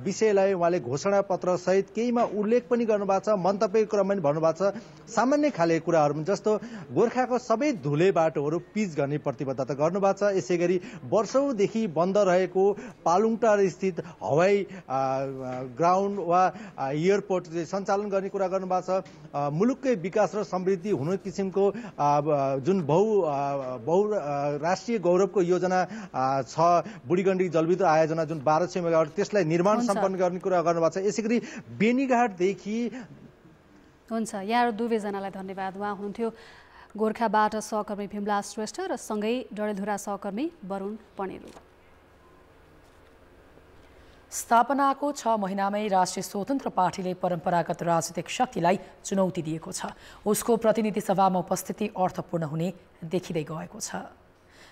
विषयलाई उहाँले घोषणा पत्र सहित केहीमा उल्लेख पनि गर्नुभएको छ, मन्तव्यको क्रममा पनि भन्नुभएको छ। सामान्य खाले कुराहरू जस्तो गोर्खाको सबै धुले बाटोहरू पिच गर्ने प्रतिबद्धता गर्नुभएको छ। यसैगरी वर्षौंदेखि बन्द रहेको पालुङटार स्थित हवाई ग्राउन्ड वा एयरपोर्ट सञ्चालन गर्ने कुरा गर्नुभएको छ। मुलुककै विकास र समृद्धि हुने किसिमको जुन बहु राष्ट्रिय गौरवको योजना छ बुढीगण्डकी जलविद्युत आयोजना जुन 1200 मेगावाट त्यसलाई निर्माण सम्पन्न गर्ने कुरा गर्नुभएको छ। यसैगरी बेनीघाटदेखि हुन्छ, यहाँ दुवैजनालाई धन्यवाद। उहाँ हुनुहुन्थ्यो गोर्खाबाट सहकर्मी भीमलाल श्रेष्ठ र सँगै डडेलधुरा सहकर्मी वरुण पणेलु। स्थापनाको 6 महिनामै राष्ट्रिय स्वतन्त्र पार्टीले परम्परागत राजनीतिक शक्तिलाई चुनौती दिएको छ। उसको प्रतिनिधि सभामा उपस्थिति अर्थपूर्ण हुने देखिँदै गएको छ।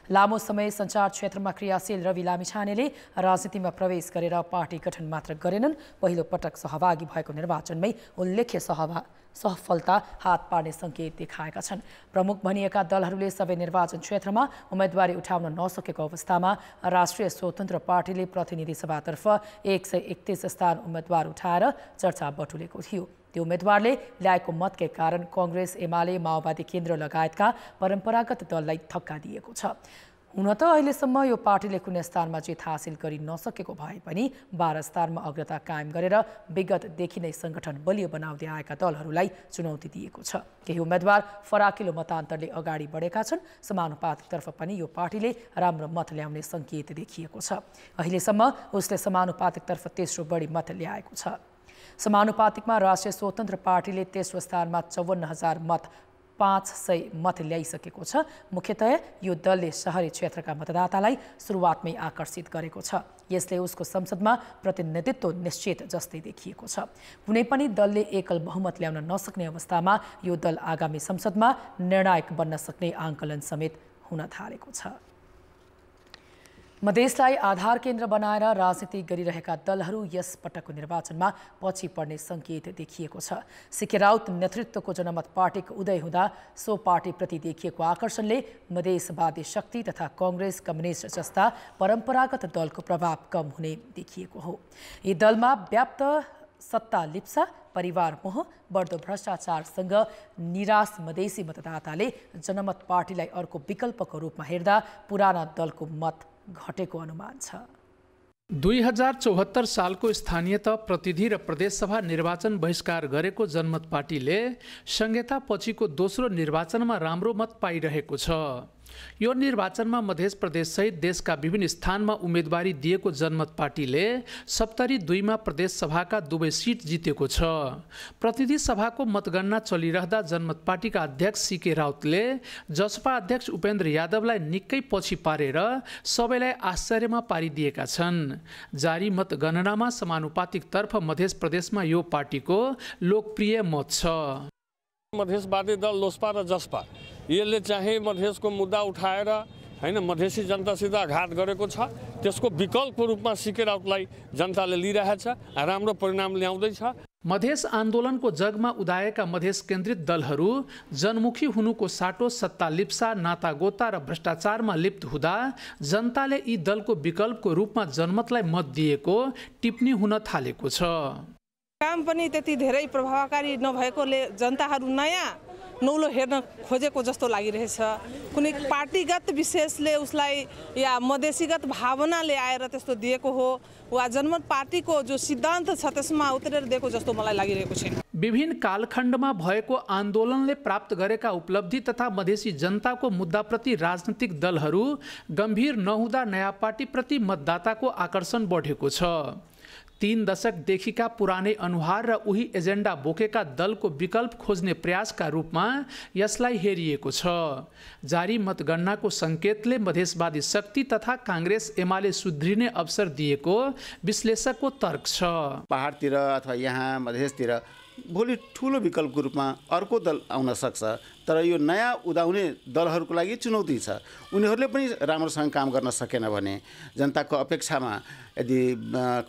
लामो समय सञ्चार क्षेत्रमा क्रियाशील रवि लामिछानेले राजनीतिमा प्रवेश गरेर पार्टी गठन मात्र गरेनन्, पहिलो पटक सहभागी भएको निर्वाचनमै उल्लेख्य सफलता हात पार्ने सङ्केत देखाएका छन्। प्रमुख भनिएका दलहरूले सबै निर्वाचन क्षेत्रमा उम्मेदवारी उठाउन नसकेको अवस्थामा राष्ट्रिय स्वतन्त्र पार्टीले प्रतिनिधि सभातर्फ 131 स्थान उम्मेदवार उठाएर चर्चा बटुलेको थियो। त्यो उम्मेदवारले ल्याएको मतकै कारण कांग्रेस, एमाले, माओवादी केन्द्र लगायतका परम्परागत दललाई धक्का दिएको छ। हुन त अहिलेसम्म यो पार्टीले कुनै स्थानमा जित हासिल गरि नसकेको भए पनि 12 स्थानमा अग्रता कायम गरेर विगतदेखि नै संगठन बलियो बनाउँदै आएका दलहरूलाई चुनौती दिएको छ। केही उम्मेदवार फराकिलो मतान्तरले अगाडि बढेका छन्। समानुपातिकतर्फ पनि यो पार्टीले राम्रो मत ल्याउने सङ्केत देखिएको छ। अहिलेसम्म उसले समानुपातिकतर्फ तेस्रो बढी मत ल्याएको छ। समानुपातिकमा राष्ट्रिय स्वतन्त्र पार्टीले तेस्रो स्थानमा 54,000 मत 500 मत ल्याइसकेको छ। मुख्यतया यो दलले शहरी क्षेत्रका मतदातालाई सुरुवातमै आकर्षित गरेको छ। यसले उसको संसदमा प्रतिनिधित्व निश्चित जस्तै देखिएको छ। कुनै पनि दलले एकल बहुमत ल्याउन नसक्ने अवस्थामा यो दल आगामी संसदमा निर्णायक बन्न सक्ने आंकलन समेत हुन थालेको छ। मधेसलाई आधार केन्द्र बनाएर राजनीति गरिरहेका दलहरू यस पटकको निर्वाचनमा पछि पर्ने संकेत देखिएको छ। सीके राउत नेतृत्वको जनमत पार्टीको उदय हुँदा सो पार्टीप्रति देखिएको आकर्षणले मधेसवादी शक्ति तथा कांग्रेस कम्युनिस्ट जस्ता परम्परागत दलको प्रभाव कम हुने देखिएको हो। यी दलमा व्याप्त सत्ता लिप्सा, परिवार मोह, बढ्दो भ्रष्टाचारसँग निराश मधेसी मतदाताले जनमत पार्टीलाई अर्को विकल्पको रूपमा हेर्दा पुराना दलको मत घटेको अनुमान छ। 2074 सालको स्थानीय तह प्रतिनिधि र प्रदेशसभा निर्वाचन बहिष्कार गरेको जनमत पार्टीले संहिता पछिको दोस्रो निर्वाचनमा राम्रो मत पाइरहेको छ। यो निर्वाचनमा मध्य प्रदेश सहित देशका विभिन्न स्थानमा उम्मेदवारी दिएको जनमत पार्टीले 72 मा प्रदेश सभाका दुवै सिट जितेको छ। प्रतिनिधि सभाको मतगणना चलिरहँदा जनमत पार्टीका अध्यक्ष सीके राउतले जसपा अध्यक्ष उपेन्द्र यादवलाई निकै पछि पारेर सबैलाई आश्चर्यमा पारिदिएका छन्। जारी मतगणनामा समानुपातिक तर्फ मध्य प्रदेशमा यो पार्टीको लोकप्रिय मत छ। मधेसवादी दल लोसपा र जसपा यसले चाहिँ मधेसको मुद्दा उठाएर हैन मधेसी जनतासित आघात गरेको छ। त्यसको विकल्पको रूपमा सीके राउतलाई जनताले लिइरहेछ, राम्रो परिणाम ल्याउँदैछ। मधेस आन्दोलनको जगमा उदाएका मधेस केन्द्रित दलहरू जनमुखी हुनुको साटो सत्ता लिप्सा, नातागोता र भ्रष्टाचारमा लिप्त हुँदा जनताले यी दलको विकल्पको रूपमा जनमतलाई मत दिएको टिप्पणी हुन थालेको छ। काम पनि त्यति धेरै प्रभावकारी नभएकोले जनताहरू नयाँ नौलो हेर्न खोजेको जस्तो लागिरहेछ। कुनै पार्टीगत विशेषले उसलाई या मधेसीगत भावनाले आएर त्यस्तो दिएको हो वा जनमत पार्टीको जो सिद्धान्त छ त्यसमा उत्रेर दिएको जस्तो मलाई लागिरहेको छ। विभिन्न कालखण्डमा भएको आन्दोलनले प्राप्त गरेका उपलब्धि तथा मधेसी जनताको मुद्दाप्रति राजनीतिक दलहरू गम्भीर नहुँदा नयाँ पार्टीप्रति मतदाताको आकर्षण बढेको छ। 3 दशकदेखिका पुरानै अनुहार र उही एजेन्डा बोकेका दलको विकल्प खोज्ने प्रयासका रूपमा यसलाई हेरिएको छ। जारी मतगणनाको सङ्केतले मधेसवादी शक्ति तथा कांग्रेस एमाले सुध्रिने अवसर दिएको विश्लेषकको तर्क छ। पहाडतिर अथवा यहाँ मधेसतिर भोलि ठुलो विकल्पको रूपमा अर्को दल आउन सक्छ, तर यो नयाँ उदाउने दलहरूको लागि चुनौती छ। उनीहरूले पनि राम्रोसँग काम गर्न सकेन भने, जनताको अपेक्षामा यदि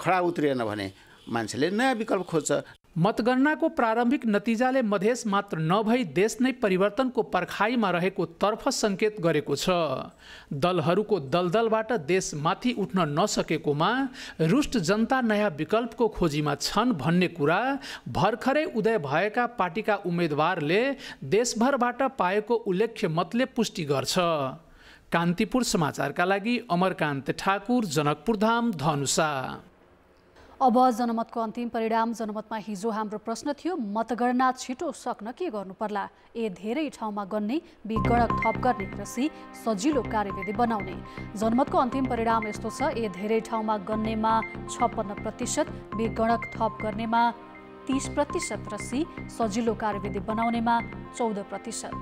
खडा उत्रिएन भने मान्छेले नयाँ विकल्प खोज्छ। मतगणनाको प्रारम्भिक नतिजाले मधेस मात्र नभई देश नै परिवर्तनको पर्खाइमा रहेको तर्फ सङ्केत गरेको छ। दलहरूको दलदलबाट देश माथि उठ्न नसकेकोमा रुष्ट जनता नयाँ विकल्पको खोजीमा छन् भन्ने कुरा भर्खरै उदय भएका पार्टीका उम्मेदवारले देशभरबाट पाएको उल्लेख्य मतले पुष्टि गर्छ। कान्तिपुर समाचारका लागि अमरकान्त ठाकुर, जनकपुर धाम, धनुषा। अब जनमतको अन्तिम परिणाम। जनमतमा हिजो हाम्रो प्रश्न थियो, मतगणना छिटो सक्न के गर्नु पर्ला? ए, धेरै ठाउँमा गन्ने, बी, गणक थप गर्ने र सी, सजिलो कार्यविधि बनाउने। जनमतको अन्तिम परिणाम यस्तो छ, ए, धेरै ठाउँमा गन्नेमा 56%, बी, गणक थप गर्नेमा 30% र सी, सजिलो कार्यविधि बनाउनेमा 14%।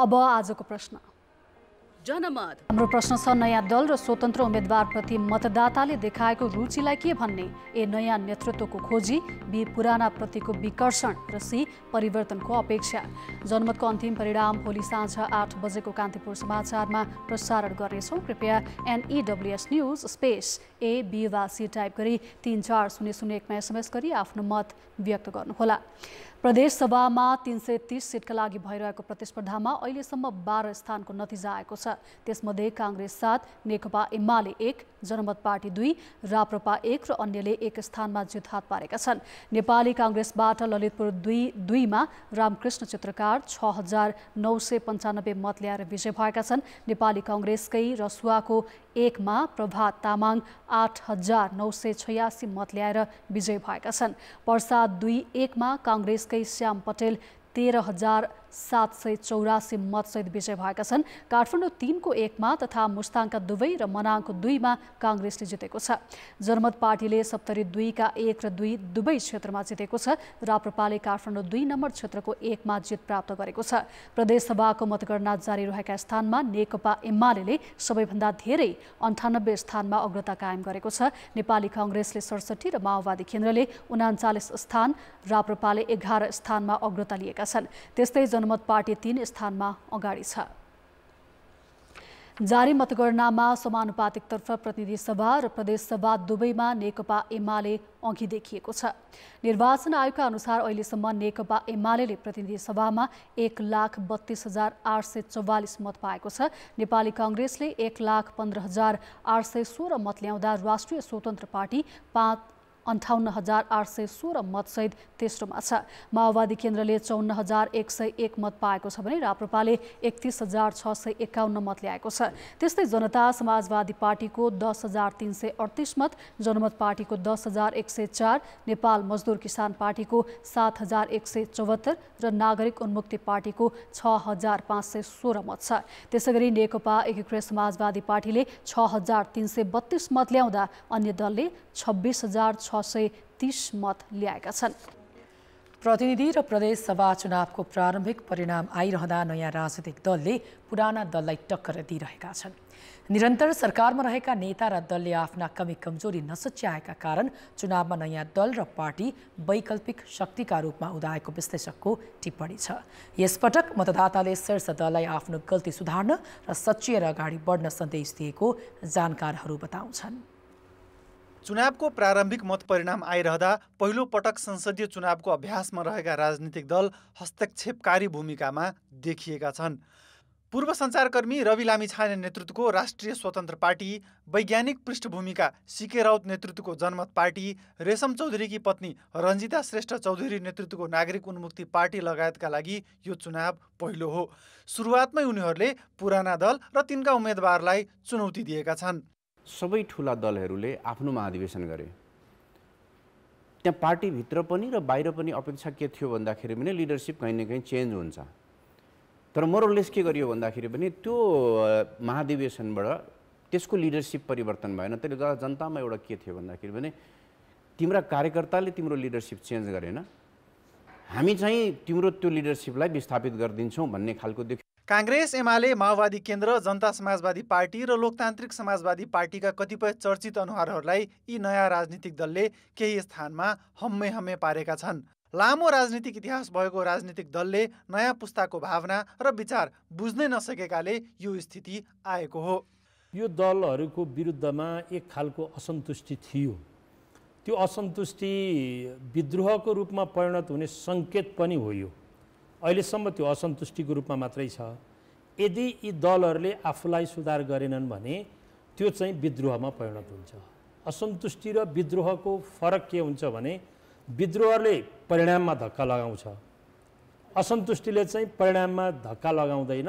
अब आजको प्रश्न। जनमत। हाम्रो प्रश्न छ, नयाँ दल र स्वतन्त्र उम्मेदवारप्रति मतदाताले देखाएको रुचिलाई के भन्ने? ए, नयाँ नेतृत्वको खोजी, बी, पुराना प्रतिको विकर्षण र सी, परिवर्तनको अपेक्षा। जनमतको अन्तिम परिणाम भोलि साँझ 8 बजेको कान्तिपुर समाचारमा प्रसारण गर्नेछौँ। कृपया NEWS news space A, B वा सी टाइप गरी 34001मा SMS गरी आफ्नो मत व्यक्त गर्नुहोला। प्रदेशसभामा 330 सिटका लागि भइरहेको प्रतिस्पर्धामा अहिलेसम्म 12 स्थानको नतिजा आएको छ। त्यसमध्ये कांग्रेस 7, नेकपा एमाले 1, जनमत पार्टी 2, राप्रपा 1 र अन्यले 1 स्थानमा जित हात पारेका छन्। नेपाली कांग्रेसबाट ललितपुर 2 मा रामकृष्ण चित्रकार 6995 मत ल्याएर विजय भएका छन्। नेपाली कांग्रेसकै रसुवाको 1 मा प्रभात तामाङ 8986 मत ल्याएर विजय भएका छन्। पर्सा 2-1 मा कांग्रेसकै श्याम पटेल 13,000 784 मतसहित विजय भएका छन्। काठमाडौँ 3 को 1 मा तथा मुस्ताङका 2 र मनाङको 2 मा काङ्ग्रेसले जितेको छ। जनमत पार्टीले सप्तरी 2 का 1 र 2 दुवै क्षेत्रमा जितेको छ। राप्रपाले काठमाडौँ 2 नम्बर क्षेत्रको 1 मा जित प्राप्त गरेको छ। प्रदेशसभाको मतगणना जारी रहेका स्थानमा नेकपा एमाले सबैभन्दा धेरै 98 स्थानमा अग्रता कायम गरेको छ। नेपाली काङ्ग्रेसले 67 र माओवादी केन्द्रले 39 स्थान, राप्रपाले 11 स्थानमा अग्रता लिएका छन्। त्यस्तै जनमत पार्टी 3 स्थानमा अगाडि छ। जारी मतगणनामा समानुपातिकतर्फ प्रतिनिधि सभा र प्रदेशसभा दुवैमा नेकपा एमाले अघि देखिएको छ। निर्वाचन आयोगका अनुसार अहिलेसम्म नेकपा एमाले प्रतिनिधि सभामा 1,32,844 मत पाएको छ। नेपाली काङ्ग्रेसले 1,15,816 मत ल्याउँदा राष्ट्रिय स्वतन्त्र पार्टी 58,816 मतसहित तेस्रोमा छ। माओवादी केन्द्रले 54,101 मत पाएको छ भने राप्रपाले 31,651 मत ल्याएको छ। त्यस्तै जनता समाजवादी पार्टीको 10,338 मत, जनमत पार्टीको 10,104, नेपाल मजदुर किसान पार्टीको 7,174 र नागरिक उन्मुक्ति पार्टीको 6,516 मत छ। त्यसैगरी नेकपा एकीकृत समाजवादी पार्टीले 6,332 मत ल्याउँदा अन्य दलले 26,630 मत ल्याएका छन्। प्रतिनिधि र प्रदेश सभा चुनावको प्रारम्भिक परिणाम आइरहँदा नयाँ राजनीतिक दलले पुराना दललाई टक्कर दिइरहेका छन्। निरन्तर सरकारमा रहेका नेता र दलले आफ्ना कमी कमजोरी नसच्याएका कारण चुनावमा नयाँ दल र पार्टी वैकल्पिक शक्तिका रूपमा उदाएको विश्लेषकको टिप्पणी छ। यसपटक मतदाताले शीर्ष दललाई आफ्नो गल्ती सुधार्न र सच्याएर अगाडि बढ्न सन्देश दिएको जानकारहरू बताउँछन्। चुनावको प्रारम्भिक मत परिणाम आइरहँदा पहिलो पटक संसदीय चुनावको अभ्यासमा रहेका राजनीतिक दल हस्तक्षेपकारी भूमिकामा देखिएका छन्। पूर्व सञ्चारकर्मी रवि लामिछाने नेतृत्वको राष्ट्रिय स्वतन्त्र पार्टी, वैज्ञानिक पृष्ठभूमिका सीके राउत नेतृत्वको जनमत पार्टी, रेशम चौधरीकी पत्नी रञ्जिता श्रेष्ठ चौधरी नेतृत्वको नागरिक उन्मुक्ति पार्टी लगायतका लागि यो चुनाव पहिलो हो। सुरुवातमै उनीहरूले पुराना दल र तिनका उम्मेदवारलाई चुनौती दिएका छन्। सबै ठुला दलहरूले आफ्नो महाधिवेशन गरे। त्यहाँ पार्टीभित्र पनि र बाहिर पनि अपेक्षा के थियो भन्दाखेरि पनि लिडरसिप कहीँ न कहीँ चेन्ज हुन्छ। तर मोरलेस के गरियो भन्दाखेरि पनि त्यो महाधिवेशनबाट त्यसको लिडरसिप परिवर्तन भएन। त्यसले गर्दा जनतामा एउटा के थियो भन्दाखेरि पनि तिम्रा कार्यकर्ताले तिम्रो लिडरसिप चेन्ज गरेन, हामी चाहिँ तिम्रो त्यो लिडरसिपलाई विस्थापित गरिदिन्छौँ भन्ने खालको देखियो। काङ्ग्रेस, एमाले, माओवादी केन्द्र, जनता समाजवादी पार्टी र लोकतान्त्रिक समाजवादी पार्टीका कतिपय चर्चित अनुहारहरूलाई यी नयाँ राजनीतिक दलले केही स्थानमा हम्मे हम्मे पारेका छन्। लामो राजनीतिक इतिहास भएको राजनीतिक दलले नयाँ पुस्ताको भावना र विचार बुझ्नै नसकेकाले यो स्थिति आएको हो। यो दलहरूको विरुद्धमा एक खालको असन्तुष्टि थियो। त्यो असन्तुष्टि विद्रोहको रूपमा परिणत हुने सङ्केत पनि हो। यो अहिलेसम्म त्यो असन्तुष्टिको रूपमा मात्रै छ। यदि यी दलहरूले आफूलाई सुधार गरेनन् भने त्यो चाहिँ विद्रोहमा परिणत हुन्छ। असन्तुष्टि र विद्रोहको फरक के हुन्छ भने विद्रोहले परिणाममा धक्का लगाउँछ, असन्तुष्टिले चाहिँ परिणाममा धक्का लगाउँदैन,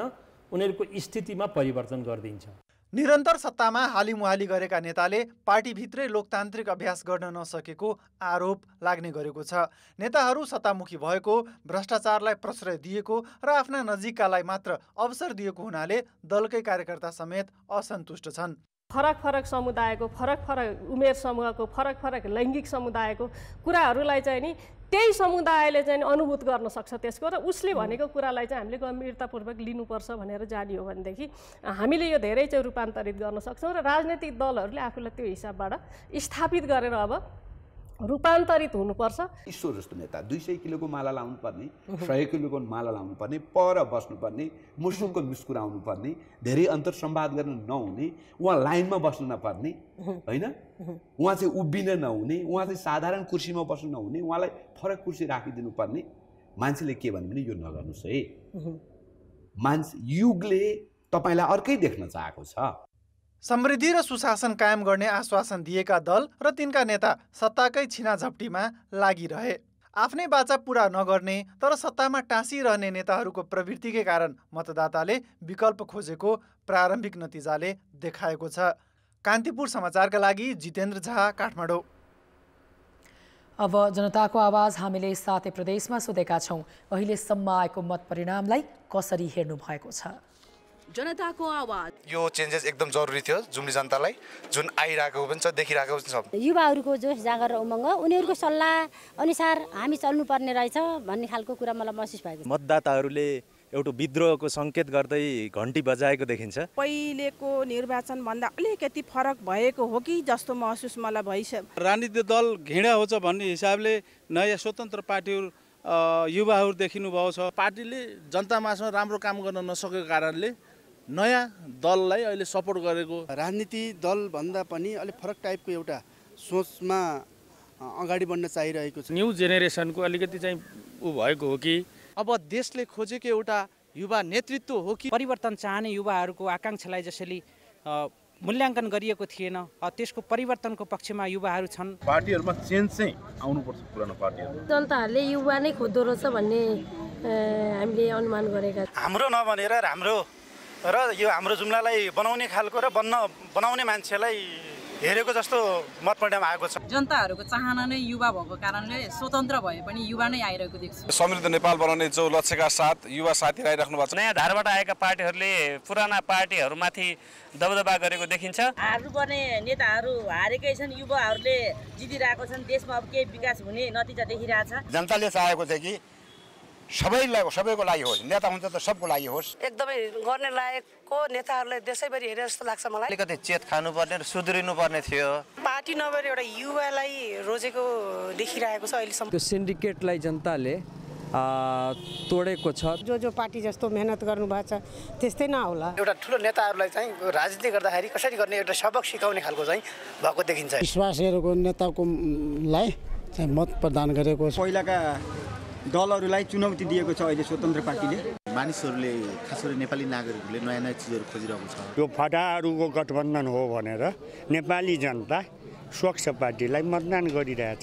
उनीहरूको स्थितिमा परिवर्तन गरिदिन्छ। निरन्तर सत्तामा हालिमुहाली गरेका नेताले पार्टीभित्रै लोकतान्त्रिक अभ्यास गर्न नसकेको आरोप लाग्ने गरेको छ। नेताहरू सत्तामुखी भएको, भ्रष्टाचारलाई प्रश्रय दिएको र आफ्ना नजिककालाई मात्र अवसर दिएको हुनाले दलकै कार्यकर्ता समेत असन्तुष्ट छन्। फरक फरक समुदायको, फरक फरक उमेर समूहको, फरक फरक लैङ्गिक समुदायको कुराहरूलाई चाहिँ नि त्यही समुदायले चाहिँ अनुभूत गर्न सक्छ त्यसको, र उसले भनेको कुरालाई चाहिँ हामीले गम्भीरतापूर्वक लिनुपर्छ भनेर जानियो भनेदेखि हामीले यो धेरै चाहिँ रूपान्तरित गर्न सक्छौँ र राजनैतिक दलहरूले आफूलाई त्यो हिसाबबाट स्थापित गरेर अब रूपान्तरित हुनुपर्छ। ईश्वर जस्तो नेता 200 किलोको माला लाउनु पर्ने, 100 किलोको माला लाउनु पर्ने, पर बस्नुपर्ने, मुसुक्क मुस्कुराउनु पर्ने, धेरै अन्तर संवाद गर्न नहुने, उहाँ लाइनमा बस्नु नपर्ने होइन, उहाँ चाहिँ उभिन नहुने, उहाँ चाहिँ साधारण कुर्सीमा बस्नु नहुने, उहाँलाई फरक कुर्सी राखिदिनु पर्ने। मान्छेले के भन्यो भने यो नगर्नुहोस् है, मान्छे युगले तपाईँलाई अर्कै देख्न चाहेको छ। समृद्धि र सुशासन कायम गर्ने आश्वासन दिएका दल र तिनका नेता सत्ताकै छिनाझप्टीमा लागिरहे। आफ्नै बाचा पूरा नगर्ने तर सत्तामा टाँसिरहने नेताहरूको प्रवृत्तिकै कारण मतदाताले विकल्प खोजेको प्रारम्भिक नतिजाले देखाएको छ। कान्तिपुर समाचारका लागि जितेन्द्र झा, काठमाडौँ। अब जनताको आवाज हामीले 7 प्रदेशमा सोधेका छौं। अहिलेसम्म आएको मत परिणामलाई कसरी हेर्नु भएको छ? जनताको आवाज। यो चेन्जेस एकदम जरुरी थियो जुम्ली जनतालाई, जुन आइरहेको पनि छ, देखिरहेको पनि छ। युवाहरूको जोस जागर र उमङ्ग, उनीहरूको सल्लाह अनुसार हामी चल्नुपर्ने रहेछ भन्ने खालको कुरा मलाई महसुस भएको छ। मतदाताहरूले एउटा विद्रोहको सङ्केत गर्दै घन्टी बजाएको देखिन्छ। पहिलेको निर्वाचन भन्दा अलिकति फरक भएको हो कि जस्तो महसुस मलाई भइसक्यो। राजनीतिक दल घृणा हुन्छ भन्ने हिसाबले नयाँ स्वतन्त्र पार्टीहरू युवाहरू देखिनु भएको छ। पार्टीले जनतामाझमा राम्रो काम गर्न नसकेको कारणले नयाँ दललाई अहिले सपोर्ट गरेको। राजनीति दल भन्दा पनि अलिक फरक टाइपको एउटा सोचमा अगाडि बढ्न चाहिरहेको छ। न्यू जेनेरेसनको अलिकति चाहिँ उ भएको हो कि अब देशले खोजेको एउटा युवा नेतृत्व हो कि परिवर्तन चाहने युवाहरूको आकाङ्क्षालाई जसरी मूल्याङ्कन गरिएको थिएन, त्यसको परिवर्तनको पक्षमा युवाहरू छन्। पार्टीहरूमा चेन्ज चाहिँ आउनुपर्छ पुरानो पार्टीहरू। जनताहरूले युवा नै खोज्दो रहेछ भन्ने हामीले अनुमान गरेका। हाम्रो नभनेर राम्रो र यो हाम्रो जुम्लालाई बनाउने खालको र बनाउने मान्छेलाई हेरेको जस्तो मत परिणाम आएको छ। जनताहरूको चाहना नै युवा भएको कारणले स्वतन्त्र भए पनि युवा नै आइरहेको देख्छु। समृद्ध नेपाल बनाउने जो लक्ष्यका साथ युवा साथी आइराख्नु भएको छ। नयाँ धारबाट आएका पार्टीहरूले पुराना पार्टीहरूमाथि दबदबा गरेको देखिन्छ। हार्नुपर्ने नेताहरू हारेकै छन्, युवाहरूले जितिरहेको छन्, देशमा अब केही विकास हुने नतिजा देखिरहेछ। जनताले चाहेको चाहिँ कि सबैको लागि होस्, नेता हुन्छ त सबको लागि होस्। एकदमै गर्ने लायकको नेताहरूलाई देशैभरि हेरे जस्तो लाग्छ मलाई। अलिकति चेत खानुपर्ने र सुध्रिनु पर्ने थियो। पार्टी नभएर एउटा युवालाई रोजेको देखिरहेको छ अहिलेसम्म। त्यो सिन्डिकेटलाई जनताले तोडेको छ। जो पार्टी जस्तो मेहनत गर्नुभएको छ त्यस्तै नहोला। एउटा ठुलो नेताहरूलाई चाहिँ राजनीति गर्दाखेरि कसरी गर्ने एउटा सबक सिकाउने खालको चाहिँ भएको देखिन्छ। विश्वासहरूको नेताकोलाई चाहिँ मत प्रदान गरेको छ। पहिलाका दलहरूलाई चुनौती दिएको छ अहिले स्वतन्त्र पार्टीले। मानिसहरूले खास गरी नेपाली नागरिकहरूले नयाँ नयाँ चिजहरू खोजिरहेको छ। यो फटाहरूको गठबन्धन हो भनेर नेपाली जनता स्वच्छ पार्टीलाई मतदान गरिरहेछ।